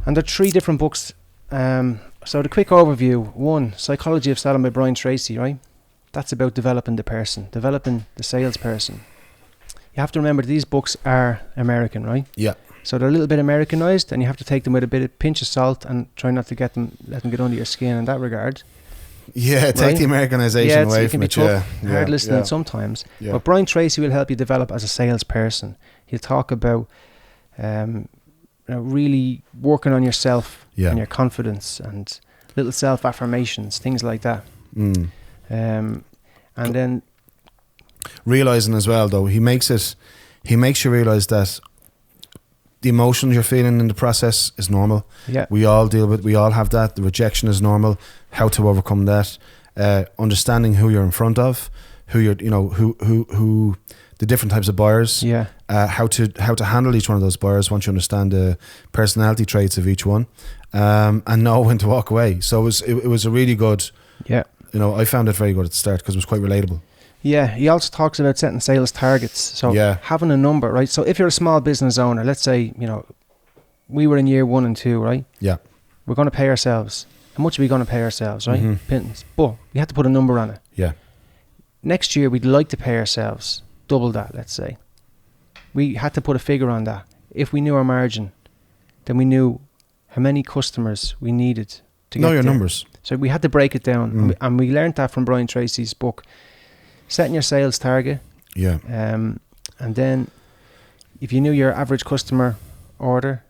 And there are 3 different books. So the quick overview: 1, Psychology of Selling by Brian Tracy, right? That's about developing the person, developing the salesperson. You have to remember these books are American, right? Yeah. So they're a little bit Americanized, and you have to take them with a pinch of salt and try not to let them get under your skin in that regard. Yeah, take Right? the Americanization away it can from be it. tough, Yeah. hard listening Yeah. sometimes. Yeah. But Brian Tracy will help you develop as a salesperson. He'll talk about really working on yourself Yeah. and your confidence and little self-affirmations, things like that. Mm. And then Realizing as well, though, he makes you realize that the emotions you're feeling in the process is normal. yeah, We all have that. The rejection is normal. How to overcome that. Understanding who you're in front of, who you're, who the different types of buyers. yeah, How to handle each one of those buyers once you understand the personality traits of each one, and know when to walk away. So it was a really good. yeah. I found it very good at the start because it was quite relatable. Yeah, he also talks about setting sales targets. So Yeah. having a number, right? So if you're a small business owner, let's say, we were in year 1 and 2, right? Yeah. We're going to pay ourselves. How much are we going to pay ourselves, right? Mhm. Pittance. But we have to put a number on it. Yeah. Next year, we'd like to pay ourselves double that, let's say. We had to put a figure on that. If we knew our margin, then we knew how many customers we needed to Know get your there. numbers. So we had to break it down. Mm. And we learned that from Brian Tracy's book. Setting your sales target. Yeah. And then if you knew your average customer order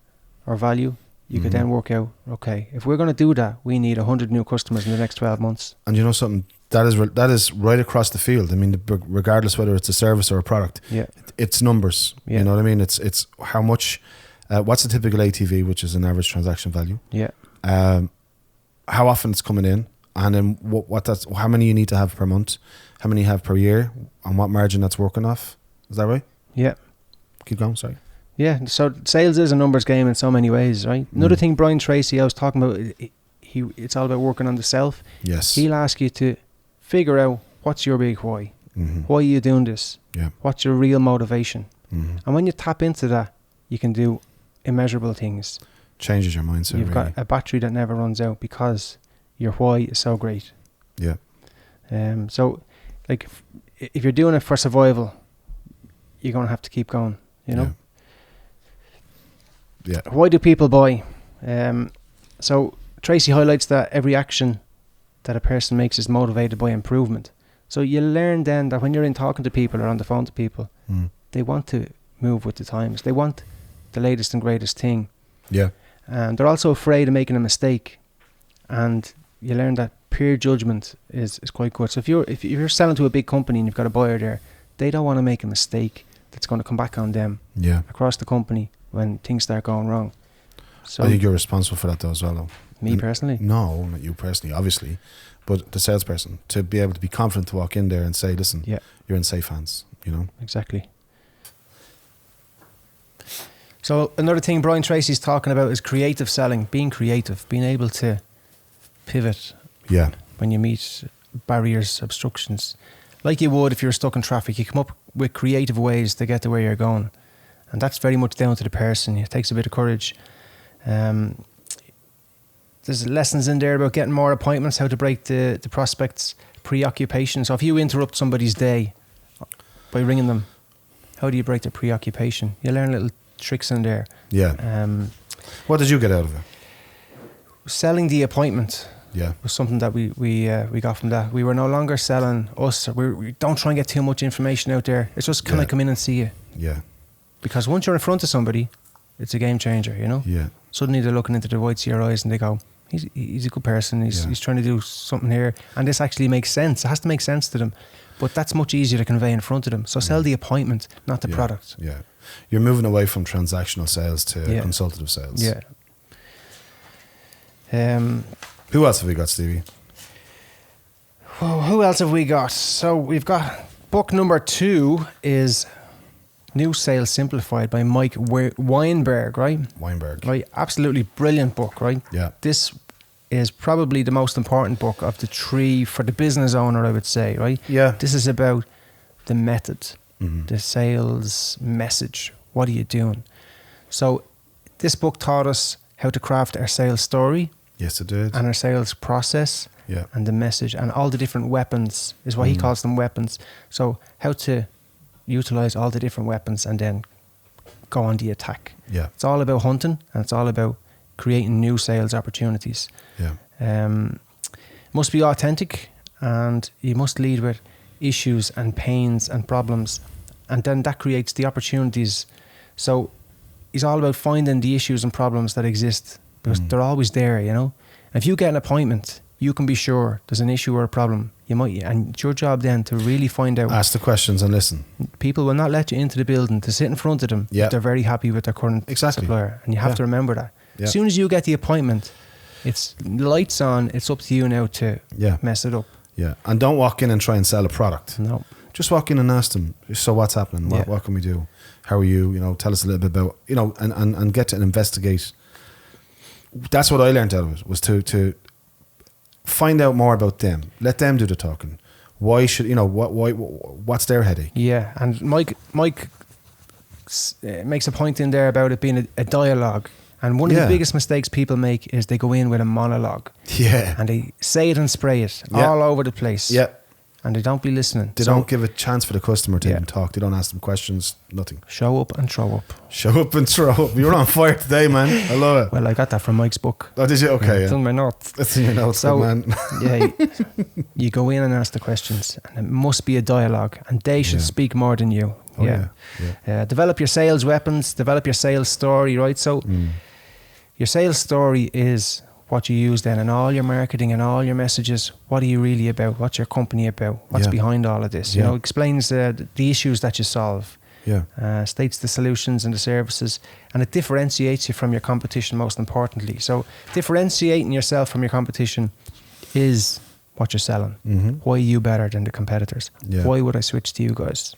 or value, you could Mhm. then work out, okay, if we're going to do that, we need 100 new customers in the next 12 months. And you know something? That is right across the field. I mean, regardless whether it's a service or a product, Yeah. it's numbers. Yeah. You know what I mean? It's how much. What's the typical ATV, which is an average transaction value? Yeah. How often it's coming in, and then how many you need to have per month, how many you have per year, and what margin that's working off. Is that right? Yeah. Keep going. Sorry. Yeah. So sales is a numbers game in so many ways, right? Another thing Brian Tracy I was talking about, it's all about working on the self. Yes. He'll ask you to figure out what's your big why. Mm-hmm. Why are you doing this? Yeah. What's your real motivation? Mm-hmm. And when you tap into that, you can do immeasurable things. Changes your mindset. You've really. got a battery that never runs out because your why is so great. Yeah. So like if you're doing it for survival, you're going to have to keep going, you know? Yeah. Why do people buy? So Tracy highlights that every action that a person makes is motivated by improvement. So you learn then that when you're in talking to people or on the phone to people, they want to move with the times. They want the latest and greatest thing. Yeah. And they're also afraid of making a mistake. And you learn that peer judgment is quite good. So if you're selling to a big company and you've got a buyer there, they don't want to make a mistake that's going to come back on them across the company when things start going wrong. So I think you're responsible for that though as well, though. Me personally? No, not you personally, obviously, but the salesperson, to be able to be confident to walk in there and say, listen, you're in safe hands, you know? Exactly. So another thing Brian Tracy's talking about is creative selling, being creative, being able to pivot when you meet barriers, obstructions. Like you would if you're stuck in traffic, you come up with creative ways to get to where you're going. And that's very much down to the person. It takes a bit of courage. There's lessons in there about getting more appointments, how to break the prospect's preoccupation. So if you interrupt somebody's day by ringing them, how do you break their preoccupation? You learn little tricks in there. Yeah. What did you get out of it? Selling the appointment was something that we got from that. We were no longer selling us. We don't try and get too much information out there. It's just, can I come in and see you? Yeah. Because once you're in front of somebody, it's a game changer, you know? Yeah. Suddenly they're looking into the whites of your eyes and they go, he's a good person. He's trying to do something here. And this actually makes sense. It has to make sense to them. But that's much easier to convey in front of them. So sell the appointment, not the product. Yeah. You're moving away from transactional sales to consultative sales. Yeah. Who else have we got, Stevie? Well, who else have we got? So we've got book number 2 is New Sales Simplified by Mike Weinberg, right? Weinberg. Right, absolutely brilliant book, right? Yeah. This is probably the most important book of the 3 for the business owner, I would say, right? Yeah. This is about the method, the sales message. What are you doing? So this book taught us how to craft our sales story. Yes, it did. And our sales process. Yeah. And the message and all the different weapons is what he calls them, weapons. So how to utilize all the different weapons and then go on the attack. Yeah. It's all about hunting and it's all about creating new sales opportunities. Yeah. Must be authentic and you must lead with issues and pains and problems, and then that creates the opportunities. So he's all about finding the issues and problems that exist because they're always there, you know. If you get an appointment, you can be sure there's an issue or a problem. You might, and it's your job then to really find out. Ask the questions and listen. People will not let you into the building to sit in front of them if they're very happy with their current supplier, and you have to remember that. As soon as you get the appointment, it's lights on. It's up to you now to mess it up. Yeah, and don't walk in and try and sell a product. No, just walk in and ask them. So what's happening? What can we do? How are you? You know, tell us a little bit about, you know, and get to investigate. That's what I learned out of it, was to find out more about them. Let them do the talking. Why should, you know, what's their headache? Yeah, and Mike makes a point in there about it being a dialogue. And one of the biggest mistakes people make is they go in with a monologue. Yeah. And they say it and spray it all over the place. Yeah. And they don't be listening. They don't give a chance for the customer to even talk. They don't ask them questions, nothing. Show up and throw up. Show up and throw up. You're on fire today, man. I love it. Well, I got that from Mike's book. Oh, did you? Okay. It's in my notes. It's in your notes, so, man. You go in and ask the questions. And it must be a dialogue. And they should speak more than you. Develop your sales weapons. Develop your sales story, right? So your sales story is what you use then in all your marketing and all your messages. What are you really about? What's your company about? What's behind all of this? You know, explains the issues that you solve. States the solutions and the services, and it differentiates you from your competition, most importantly. So differentiating yourself from your competition is what you're selling. Why are you better than the competitors? Why would I switch to you guys?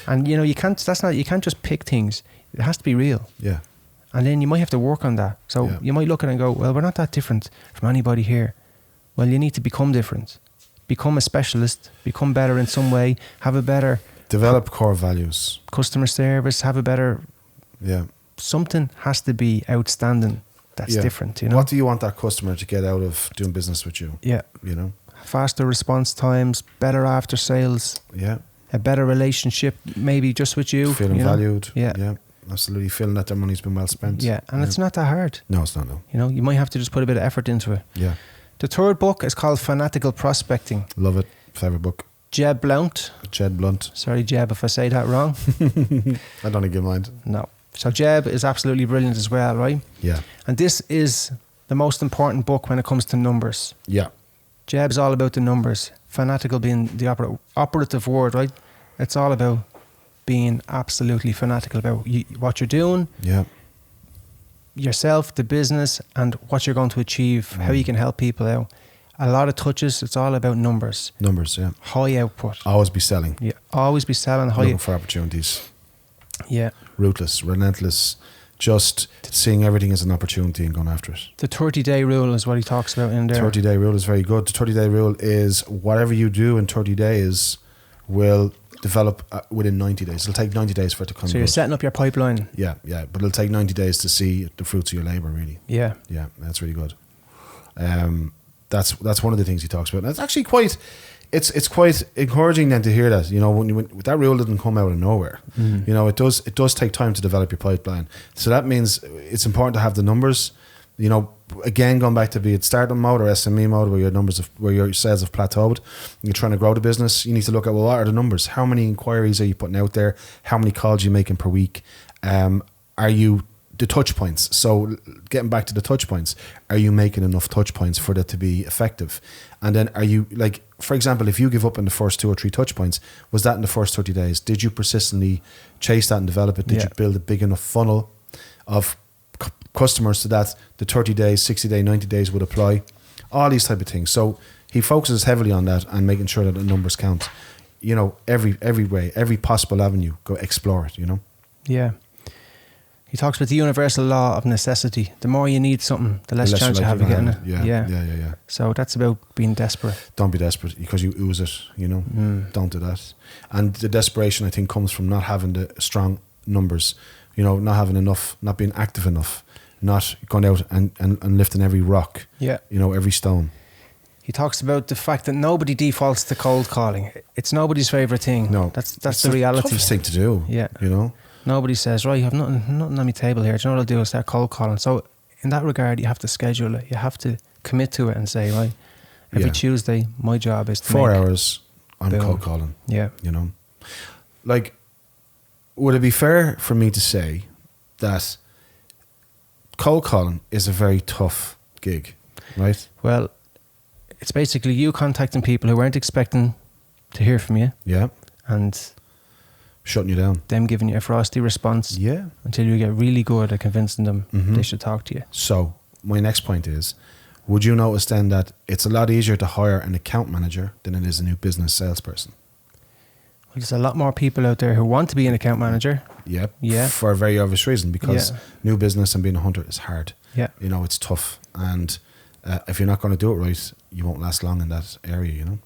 And you know, you can't just pick things. It has to be real. And then you might have to work on that. So you might look at it and go, well, we're not that different from anybody here. Well, you need to become different. Become a specialist. Become better in some way. Have a better... Develop core values. Customer service. Have a better... Something has to be outstanding. That's different, you know. What do you want that customer to get out of doing business with you? Yeah. You know? faster response times, better after sales, Yeah. a better relationship, maybe just with you. Feeling you know? valued. Yeah. Yeah. Absolutely. Feeling that their money's been well spent. Yeah, and it's not that hard. No, it's not, no. You know, you might have to just put a bit of effort into it. Yeah. The third book is called Fanatical Prospecting. Love it. Favorite book. Jeb Blount. Jed Blunt. Sorry, Jeb, if I say that wrong. I don't think you mind. No. So Jeb is absolutely brilliant as well, right? Yeah. And this is the most important book when it comes to numbers. Yeah. Jeb's all about the numbers. Fanatical being the operative word, right? It's all about being absolutely fanatical about what you're doing, Yeah. yourself, the business, and what you're going to achieve, how you can help people out. A lot of touches, it's all about numbers. Numbers, yeah. High output. Always be selling. Yeah, always be selling high. Looking for opportunities. Yeah. Ruthless, relentless, just seeing everything as an opportunity and going after it. The 30-day rule is what he talks about in there. 30-day rule is very good. The 30-day rule is whatever you do in 30 days will develop within 90 days. It'll take 90 days for it to come. So you're good. setting up your pipeline. Yeah, yeah. But it'll take 90 days to see the fruits of your labour, really. Yeah. Yeah, that's really good. That's one of the things he talks about. And it's actually quite... It's quite encouraging then to hear that, you know, when that rule didn't come out of nowhere. Mm. You know, it does take time to develop your pipeline. So that means it's important to have the numbers. You know, again, going back to be it startup mode or SME mode, where your sales have plateaued, you're trying to grow the business. You need to look at, well, what are the numbers? How many inquiries are you putting out there? How many calls are you making per week? Are you the touch points? So getting back to the touch points, are you making enough touch points for that to be effective? And then are you, like, for example, if you give up in the first 2 or 3 touch points, was that in the first 30 days? Did you persistently chase that and develop it? Did you build a big enough funnel of customers so that the 30 days, 60 days, 90 days would apply? All these type of things. So he focuses heavily on that and making sure that the numbers count. You know, every way, every possible avenue, go explore it, you know? Yeah. He talks about the universal law of necessity. The more you need something, the less chance you have of getting it. Yeah. So that's about being desperate. Don't be desperate because you ooze it, you know. Don't do that. And the desperation, I think, comes from not having the strong numbers, you know, not having enough, not being active enough, not going out and lifting every rock, you know, every stone. He talks about the fact that nobody defaults to cold calling. It's nobody's favourite thing. No. That's the reality. It's the toughest thing to do, you know. Nobody says, right, you have nothing on my table here. Do you know what I'll do? I'll start cold calling. So in that regard, you have to schedule it. You have to commit to it and say, right, every Tuesday, my job is to 4 hours, I'm cold calling. Yeah. You know. Like, would it be fair for me to say that cold calling is a very tough gig, right? Well, it's basically you contacting people who weren't expecting to hear from you. Yeah. And shutting you down. Them giving you a frosty response. Yeah. Until you get really good at convincing them they should talk to you. So, my next point is, would you notice then that it's a lot easier to hire an account manager than it is a new business salesperson? Well, there's a lot more people out there who want to be an account manager. Yep. Yeah. For a very obvious reason, because new business and being a hunter is hard. Yeah. You know, it's tough. And if you're not going to do it right, you won't last long in that area, you know.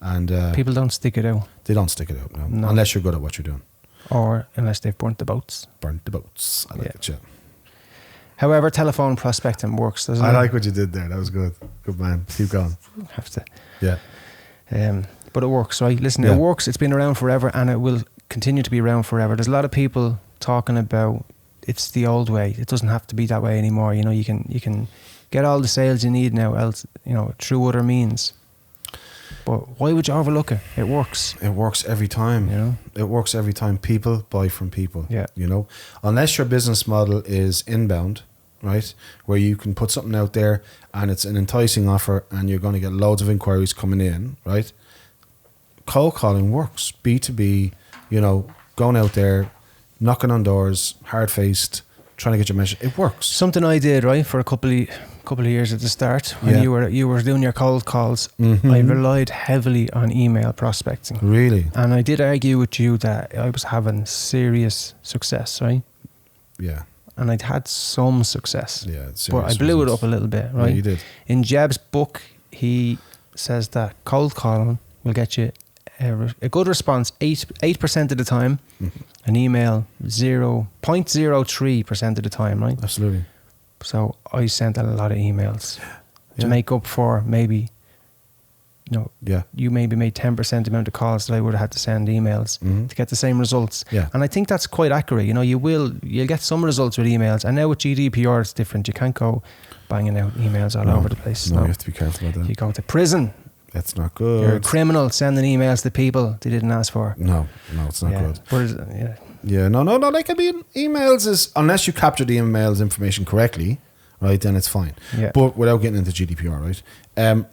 And people don't stick it out. They don't stick it out, no. Unless you're good at what you're doing. Or unless they've burnt the boats. Burnt the boats. I like it, yeah. However, telephone prospecting works, doesn't it? I like what you did there. That was good. Good man. Keep going. Have to. Yeah. But it works, right? Listen, it works. It's been around forever and it will continue to be around forever. There's a lot of people talking about it's the old way. It doesn't have to be that way anymore. You know, you can get all the sales you need now, else, you know, through other means. But why would you overlook it? It works. It works every time. You know? It works every time. People buy from people. Yeah. You know? Unless your business model is inbound, right? Where you can put something out there and it's an enticing offer and you're going to get loads of inquiries coming in, right? Cold calling works. B2B, you know, going out there, knocking on doors, hard-faced, trying to get your message. It works. Something I did, right, for a couple of years at the start when you were doing your cold calls. I relied heavily on email prospecting. Really? And I did argue with you that I was having serious success, right? Yeah. And I'd had some success. Yeah. But I blew it up a little bit, right? Yeah, you did. In Jeb's book, he says that cold calling will get you a good response 8% of the time, an email 0.03% of the time, right? Absolutely. So I sent a lot of emails to make up for maybe you maybe made 10% the amount of calls that I would have had to send emails to get the same results. Yeah. And I think that's quite accurate. You'll get some results with emails. And now with GDPR, it's different. You can't go banging out emails all over the place. No, you have to be careful about that. You go to prison. That's not good. You're a criminal sending emails to people they didn't ask for. No, it's not good. But No. Like, I mean, emails is, unless you capture the email's information correctly, right, then it's fine. Yeah. But without getting into GDPR, right?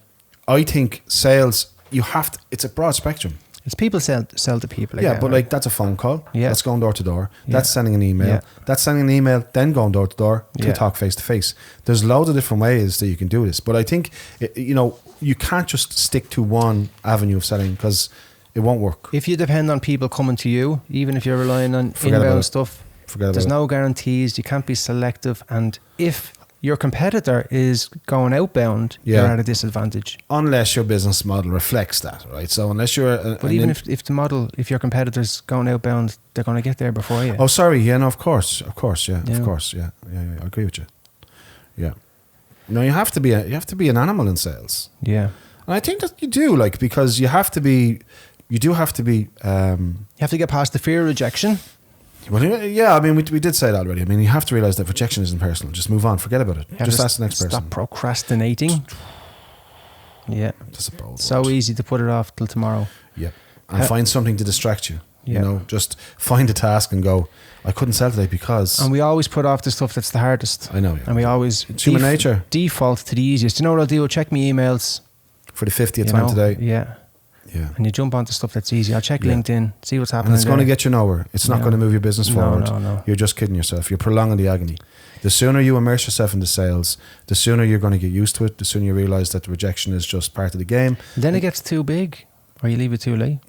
I think sales, it's a broad spectrum. It's people sell to people. Yeah, but like, that's a phone call. Yeah. That's going door to door. Yeah. That's sending an email. Yeah. That's sending an email, then going door to door to Yeah. talk face to face. There's loads of different ways that you can do this. But I think, you can't just stick to one avenue of selling, because it won't work. If you depend on people coming to you, even if you're relying on Forget about inbound it. stuff, Forget there's about no guarantees. You can't be selective. And if your competitor is going outbound, Yeah. you're at a disadvantage. Unless your business model reflects that, right? So unless you're... But even if your competitor's going outbound, they're going to get there before you. Oh, sorry. Yeah, no, of course. Yeah. Yeah. Of course. Yeah. I agree with you. Yeah. No, you have to be an animal in sales. Yeah. And I think that you do, like, because you do have to be... You have to get past the fear of rejection. Well, yeah, I mean, we did say that already. I mean, you have to realize that rejection isn't personal. Just move on. Forget about it. You have Just to ask the next person. Stop procrastinating. Yeah. That's a bold So word. easy to put it off till tomorrow. Yeah. And find something to distract you. Yeah. Just find a task and go, I couldn't sell today because... And we always put off the stuff that's the hardest. I know, yeah. And we always... It's human nature. Default to the easiest. You know what I'll do? I'll check my emails. For the 50th time today. Yeah. Yeah. And you jump onto stuff that's easy. I'll check Yeah. LinkedIn, see what's happening. And it's going to there. get you nowhere. It's not No. going to move your business forward. No. You're just kidding yourself. You're prolonging the agony. The sooner you immerse yourself into sales, the sooner you're going to get used to it, the sooner you realize that the rejection is just part of the game. Then it gets too big, or you leave it too late.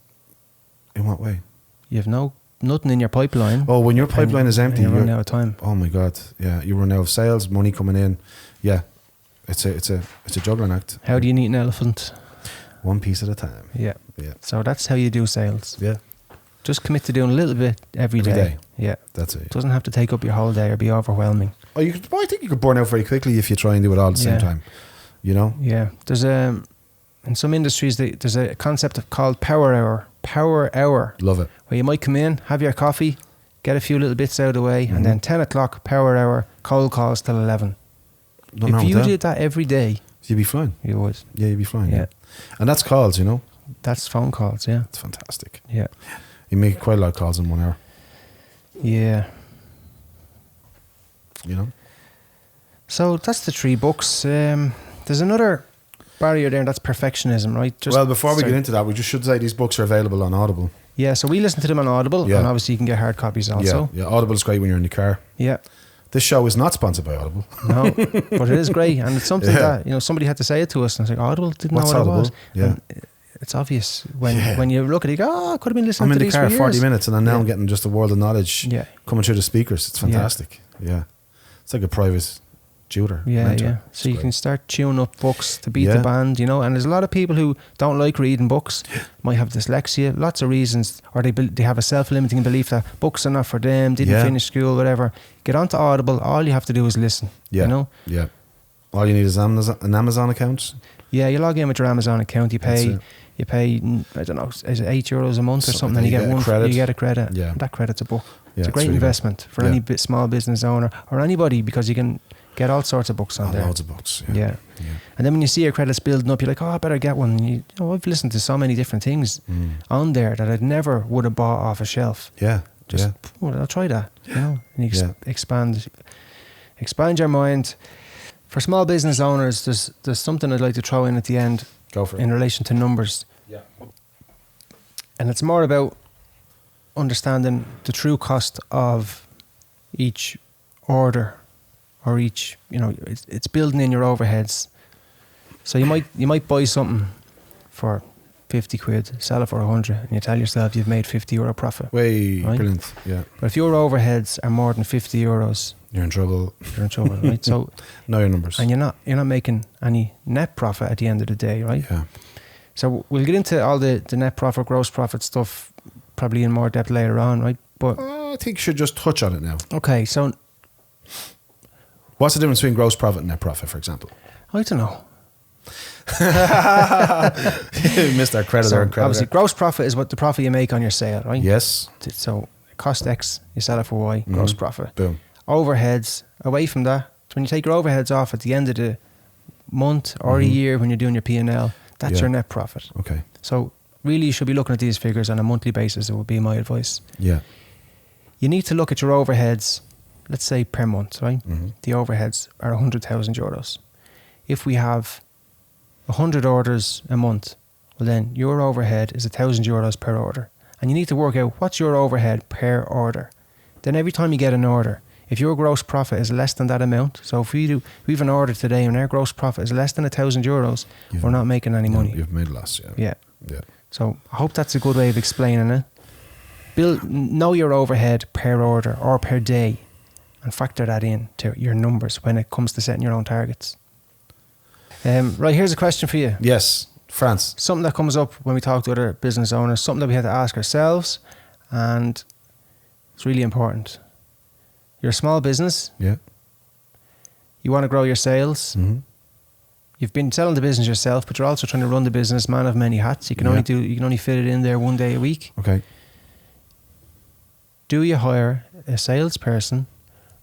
In what way? You have nothing in your pipeline. Oh, when your pipeline is empty, you're running out of time. Oh my God. Yeah. You run out of sales, money coming in. Yeah. It's a juggling act. How do you eat an elephant? One piece at a time. Yeah. Yeah. So that's how you do sales. Yeah. Just commit to doing a little bit every day. Yeah. That's it. It doesn't have to take up your whole day or be overwhelming. Oh, I think you could burn out very quickly if you try and do it all at the same time. Yeah. There's in some industries there's a concept called power hour. Power hour. Love it. Where you might come in, have your coffee, get a few little bits out of the way, and then 10 o'clock, power hour, cold calls till 11. If you did that every day, you'd be fine. You would. Yeah, you'd be fine. Yeah. And that's calls, That's phone calls, yeah. It's fantastic. Yeah. You make quite a lot of calls in 1 hour. Yeah. So that's the 3 books. There's another barrier there, and that's perfectionism, right? Before we get into that, we just should say these books are available on Audible. Yeah, so we listen to them on Audible, Yeah. and obviously you can get hard copies also. Yeah, Audible's great when you're in the car. Yeah. This show is not sponsored by Audible. No, but it is great, and it's something that somebody had to say it to us, and it's like Audible didn't What's know what Audible? it was. Yeah. And it's obvious when you look at it, you go, I could have been listening I'm to in the these car for 40 years. minutes, and now I'm getting just a world of knowledge coming through the speakers. It's fantastic. Yeah. It's like a private tutor. mentor. So you can start tuning up books to beat the band, and there's a lot of people who don't like reading books, might have dyslexia, lots of reasons, or they have a self-limiting belief that books are not for them, didn't finish school, whatever. Get onto Audible, all you have to do is listen, Yeah. All you need is an Amazon account. Yeah, you log in with your Amazon account, you pay, I don't know, is it €8 a month or something, and you get one credit. You get a credit. Yeah. And that credit's a book. Yeah, it's a great really investment for any small business owner or anybody, because you can get all sorts of books on there. Loads of books. Yeah. And then when you see your credits building up, you're like, I better get one. And I've listened to so many different things on there that I'd never would have bought off a shelf. Yeah. I'll try that. And you expand your mind. For small business owners, there's something I'd like to throw in at the end. Go for it. In relation to numbers. Yeah. And it's more about understanding the true cost of each order, or each, it's building in your overheads. So you might buy something for 50 quid, sell it for 100, and you tell yourself you've made €50 profit. Right? Brilliant. Yeah. But if your overheads are more than €50, you're in trouble. Right? So know your numbers. And you're not making any net profit at the end of the day, right? Yeah. So we'll get into all the net profit, gross profit stuff probably in more depth later on, right? But I think you should just touch on it now. Okay, so what's the difference between gross profit and net profit, for example? I don't know. Missed our creditor So and creditor. obviously, gross profit is what the profit you make on your sale, right? Yes. So it cost X, you sell it for Y, gross profit. Boom. Overheads, away from that, when you take your overheads off at the end of the month or a year when you're doing your P&L, that's your net profit. Okay. So really you should be looking at these figures on a monthly basis. It would be my advice. Yeah. You need to look at your overheads, let's say per month, right? The overheads are 100,000 euros. If we have 100 orders a month, well then your overhead is 1,000 euros per order. And you need to work out what's your overhead per order. Then every time you get an order, if your gross profit is less than that amount, so if we have an order today and our gross profit is less than 1,000 euros, we're not making any money. You've made a loss, yeah. Yeah. Yeah. So I hope that's a good way of explaining it. Know your overhead per order or per day and factor that in to your numbers when it comes to setting your own targets. Right, here's a question for you. Yes, France. Something that comes up when we talk to other business owners, something that we had to ask ourselves, and it's really important. You're a small business. Yeah. You want to grow your sales. You've been selling the business yourself, but you're also trying to run the business, man of many hats. You can only fit it in there one day a week. Okay. Do you hire a salesperson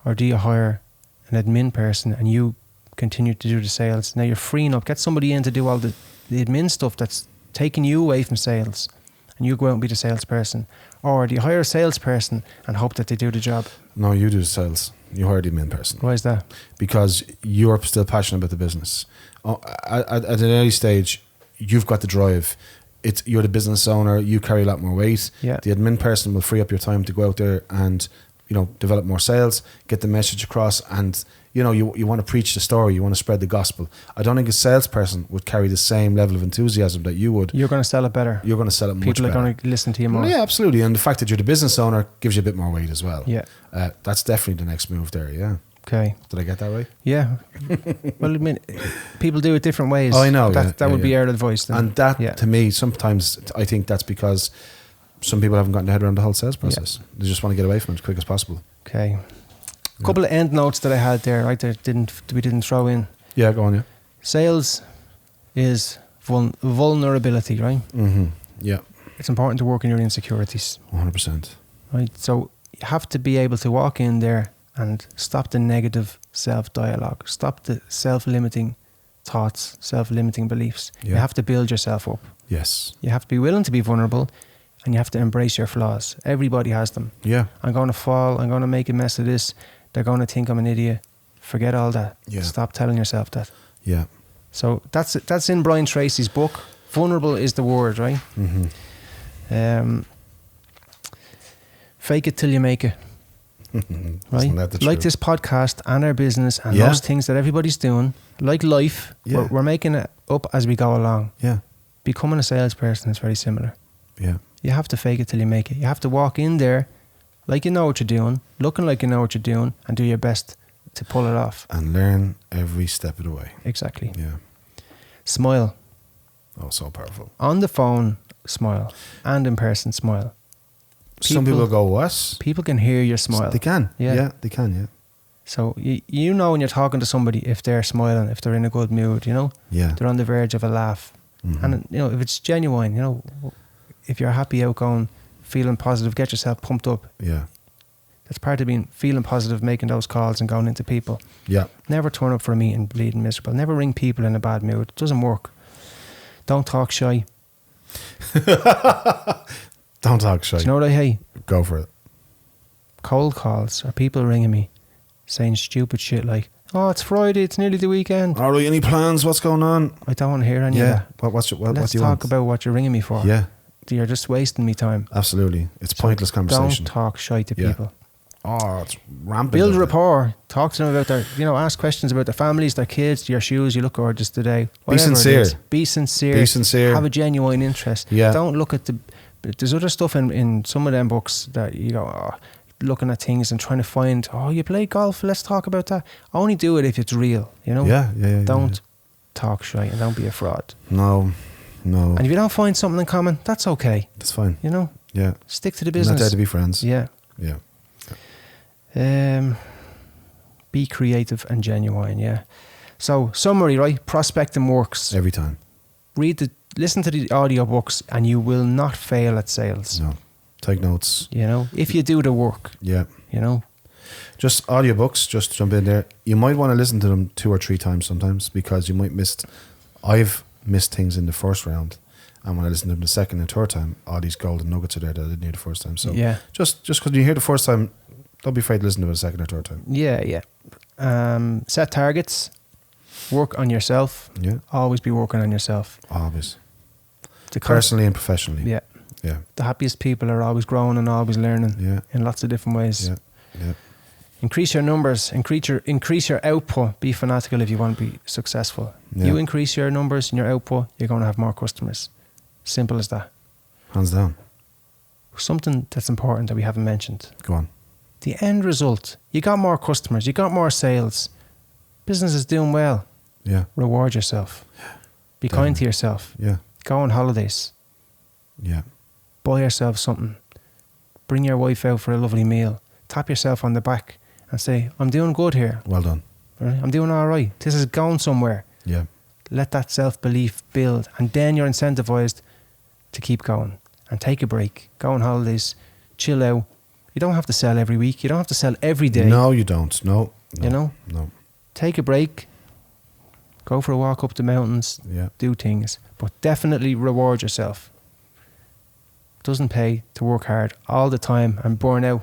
or do you hire an admin person and you continue to do the sales? Now you're freeing up. Get somebody in to do all the admin stuff that's taking you away from sales, and you go out and be the salesperson. Or do you hire a salesperson and hope that they do the job? No, you do the sales. You hire the admin person. Why is that? Because you're still passionate about the business. At an early stage, you've got the drive. You're the business owner. You carry a lot more weight. Yeah. The admin person will free up your time to go out there and, develop more sales, get the message across, and you want to preach the story. You want to spread the gospel. I don't think a salesperson would carry the same level of enthusiasm that you would. You're going to sell it better. You're going to sell it much better. People are going to listen to you more. Well, yeah, absolutely. And the fact that you're the business owner gives you a bit more weight as well. Yeah. That's definitely the next move there. Yeah. Okay. Did I get that right? Yeah. Well, I mean, people do it different ways. Oh, I know. That would be our advice. Then. And that, to me, sometimes I think that's because some people haven't gotten their head around the whole sales process. They just want to get away from it as quick as possible. Okay. A couple of end notes that I had there, right? We didn't throw in. Yeah, go on, yeah. Sales is vulnerability, right? Yeah. It's important to work on your insecurities. 100%. Right? So you have to be able to walk in there and stop the negative self-dialogue, stop the self-limiting thoughts, self-limiting beliefs. Yeah. You have to build yourself up. Yes. You have to be willing to be vulnerable, and you have to embrace your flaws. Everybody has them. Yeah. I'm going to fall. I'm going to make a mess of this. They're going to think I'm an idiot. Forget all that. Yeah. Stop telling yourself that. Yeah. So that's in Brian Tracy's book. Vulnerable is the word, right? Fake it till you make it. Right? Like this podcast and our business and those things that everybody's doing, like life, we're making it up as we go along. Yeah. Becoming a salesperson is very similar. Yeah. You have to fake it till you make it. You have to walk in there like you know what you're doing, looking like you know what you're doing, and do your best to pull it off. And learn every step of the way. Exactly. Yeah. Smile. Oh, so powerful. On the phone, smile. And in person, smile. Some people go, what? People can hear your smile. They can. Yeah. Yeah, they can, yeah. So you know when you're talking to somebody if they're smiling, if they're in a good mood, Yeah. they're on the verge of a laugh. And, if it's genuine, if you're happy, outgoing, feeling positive, get yourself pumped up. Yeah. That's part of being feeling positive, making those calls and going into people. Yeah. Never turn up for a meeting bleeding miserable. Never ring people in a bad mood. It doesn't work. Don't talk shy. Don't talk shy. Do you know what I hate? Go for it. Cold calls or people ringing me saying stupid shit like, oh, it's Friday, it's nearly the weekend. All right, any plans? What's going on? I don't want to hear any of that. What do you want? Let's talk about what you're ringing me for. Yeah. You're just wasting me time. Absolutely. It's pointless conversation. Don't talk shy to people. Oh, it's rampant. Build rapport. Talk to them about their, ask questions about their families, their kids, your shoes. You look gorgeous today. Be sincere. Be sincere. Be sincere. Have a genuine interest. Yeah. Don't look at there's other stuff in some of them books that you go, looking at things and trying to find, you play golf, let's talk about that. Only do it if it's real, Yeah. Don't talk shy and don't be a fraud. No. And if you don't find something in common, that's okay. That's fine. Yeah. Stick to the You're business. not there to be friends. Yeah. Yeah. Be creative and genuine, yeah. So, summary, right? Prospecting works. Every time. Listen to the audiobooks and you will not fail at sales. No. Take notes. You know, if you do the work. Yeah. You know. Just audiobooks, just jump in there. You might want to listen to them 2 or 3 times sometimes, because you might I've missed things in the first round. And when I listen to them the second and third time, all these golden nuggets are there that I didn't hear the first time. So just because you hear the first time, don't be afraid to listen to it the second or third time. Yeah. Set targets. Work on yourself. Yeah. Always be working on yourself. Always. Personally and professionally. Yeah. Yeah. The happiest people are always growing and always learning. Yeah. In lots of different ways. Yeah. Yeah. Increase your numbers, increase your output. Be fanatical if you want to be successful. Yeah. You increase your numbers and your output, you're going to have more customers. Simple as that. Hands down. Something that's important that we haven't mentioned. Go on. The end result. You got more customers, you got more sales. Business is doing well. Yeah. Reward yourself. Be kind to yourself. Yeah. Go on holidays. Yeah. Buy yourself something. Bring your wife out for a lovely meal. Tap yourself on the back and say, I'm doing good here. Well done. Right? I'm doing all right. This is going somewhere. Yeah. Let that self-belief build, and then you're incentivized to keep going and take a break. Go on holidays, chill out. You don't have to sell every week. You don't have to sell every day. No, you don't. No. You know? No. Take a break. Go for a walk up the mountains. Yeah. Do things. But definitely reward yourself. Doesn't pay to work hard all the time and burn out.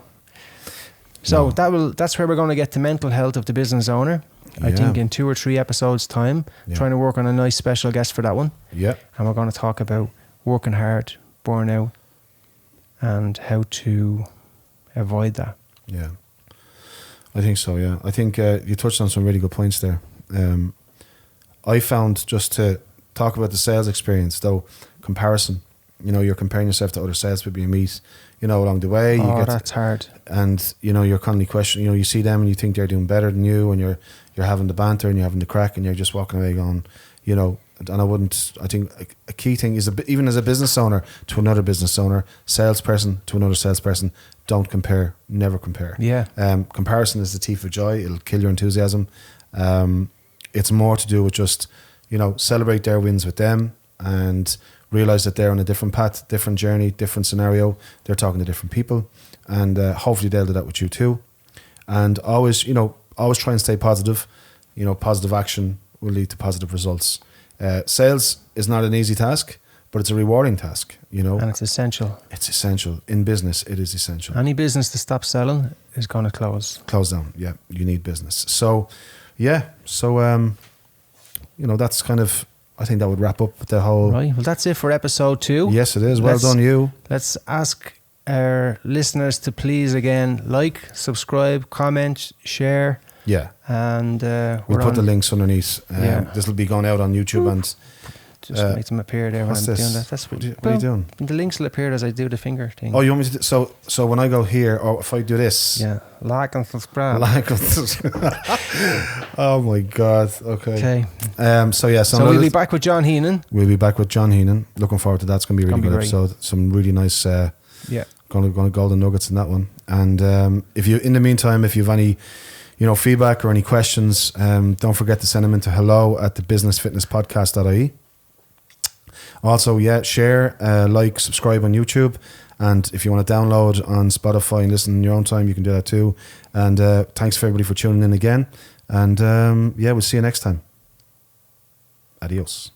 So that's where we're going to get to mental health of the business owner. I think in 2 or 3 episodes time, trying to work on a nice special guest for that one. Yeah. And we're going to talk about working hard, burnout, and how to avoid that. Yeah. I think so, yeah. I think you touched on some really good points there. I found, just to talk about the sales experience though, comparison. You know, you're comparing yourself to other salespeople you meet, you know, along the way. That's hard. And, you know, you're constantly questioning, you know, you see them and you think they're doing better than you, and you're having the banter and you're having the crack, and you're just walking away going, you know, and I think a key thing is, even as a business owner to another business owner, salesperson to another salesperson, don't compare, never compare. Yeah. Comparison is the thief of joy. It'll kill your enthusiasm. It's more to do with just, you know, celebrate their wins with them and realize that they're on a different path, different journey, different scenario. They're talking to different people, and hopefully they'll do that with you too. And always try and stay positive. You know, positive action will lead to positive results. Sales is not an easy task, but it's a rewarding task, you know. And it's essential. It's essential. In business, it is essential. Any business that stops selling is going to close. Close down, yeah. You need business. So, yeah. So, you know, that's kind of, I think that would wrap up the whole... Right. Well, that's it for episode 2. Yes, it is. Well done, you. Let's ask our listeners to please, again, like, subscribe, comment, share. Yeah. And we'll put the links underneath. This will be going out on YouTube and... Just make them appear there when I'm doing that. That's what are you doing? The links will appear as I do the finger thing. Oh, you want me to do, so when I go here, or if I do this... Yeah. Like and subscribe. Oh my God. Okay. So we'll be back with John Heenan. We'll be back with John Heenan. Looking forward to that. It's going to be a really good episode. Some really nice going to golden nuggets in that one. And if you, in the meantime, if you have any, you know, feedback or any questions, don't forget to send them into hello@thebusinessfitnesspodcast.ie. Also, share, like, subscribe on YouTube. And if you want to download on Spotify and listen in your own time, you can do that too. And thanks for everybody for tuning in again. And we'll see you next time. Adios.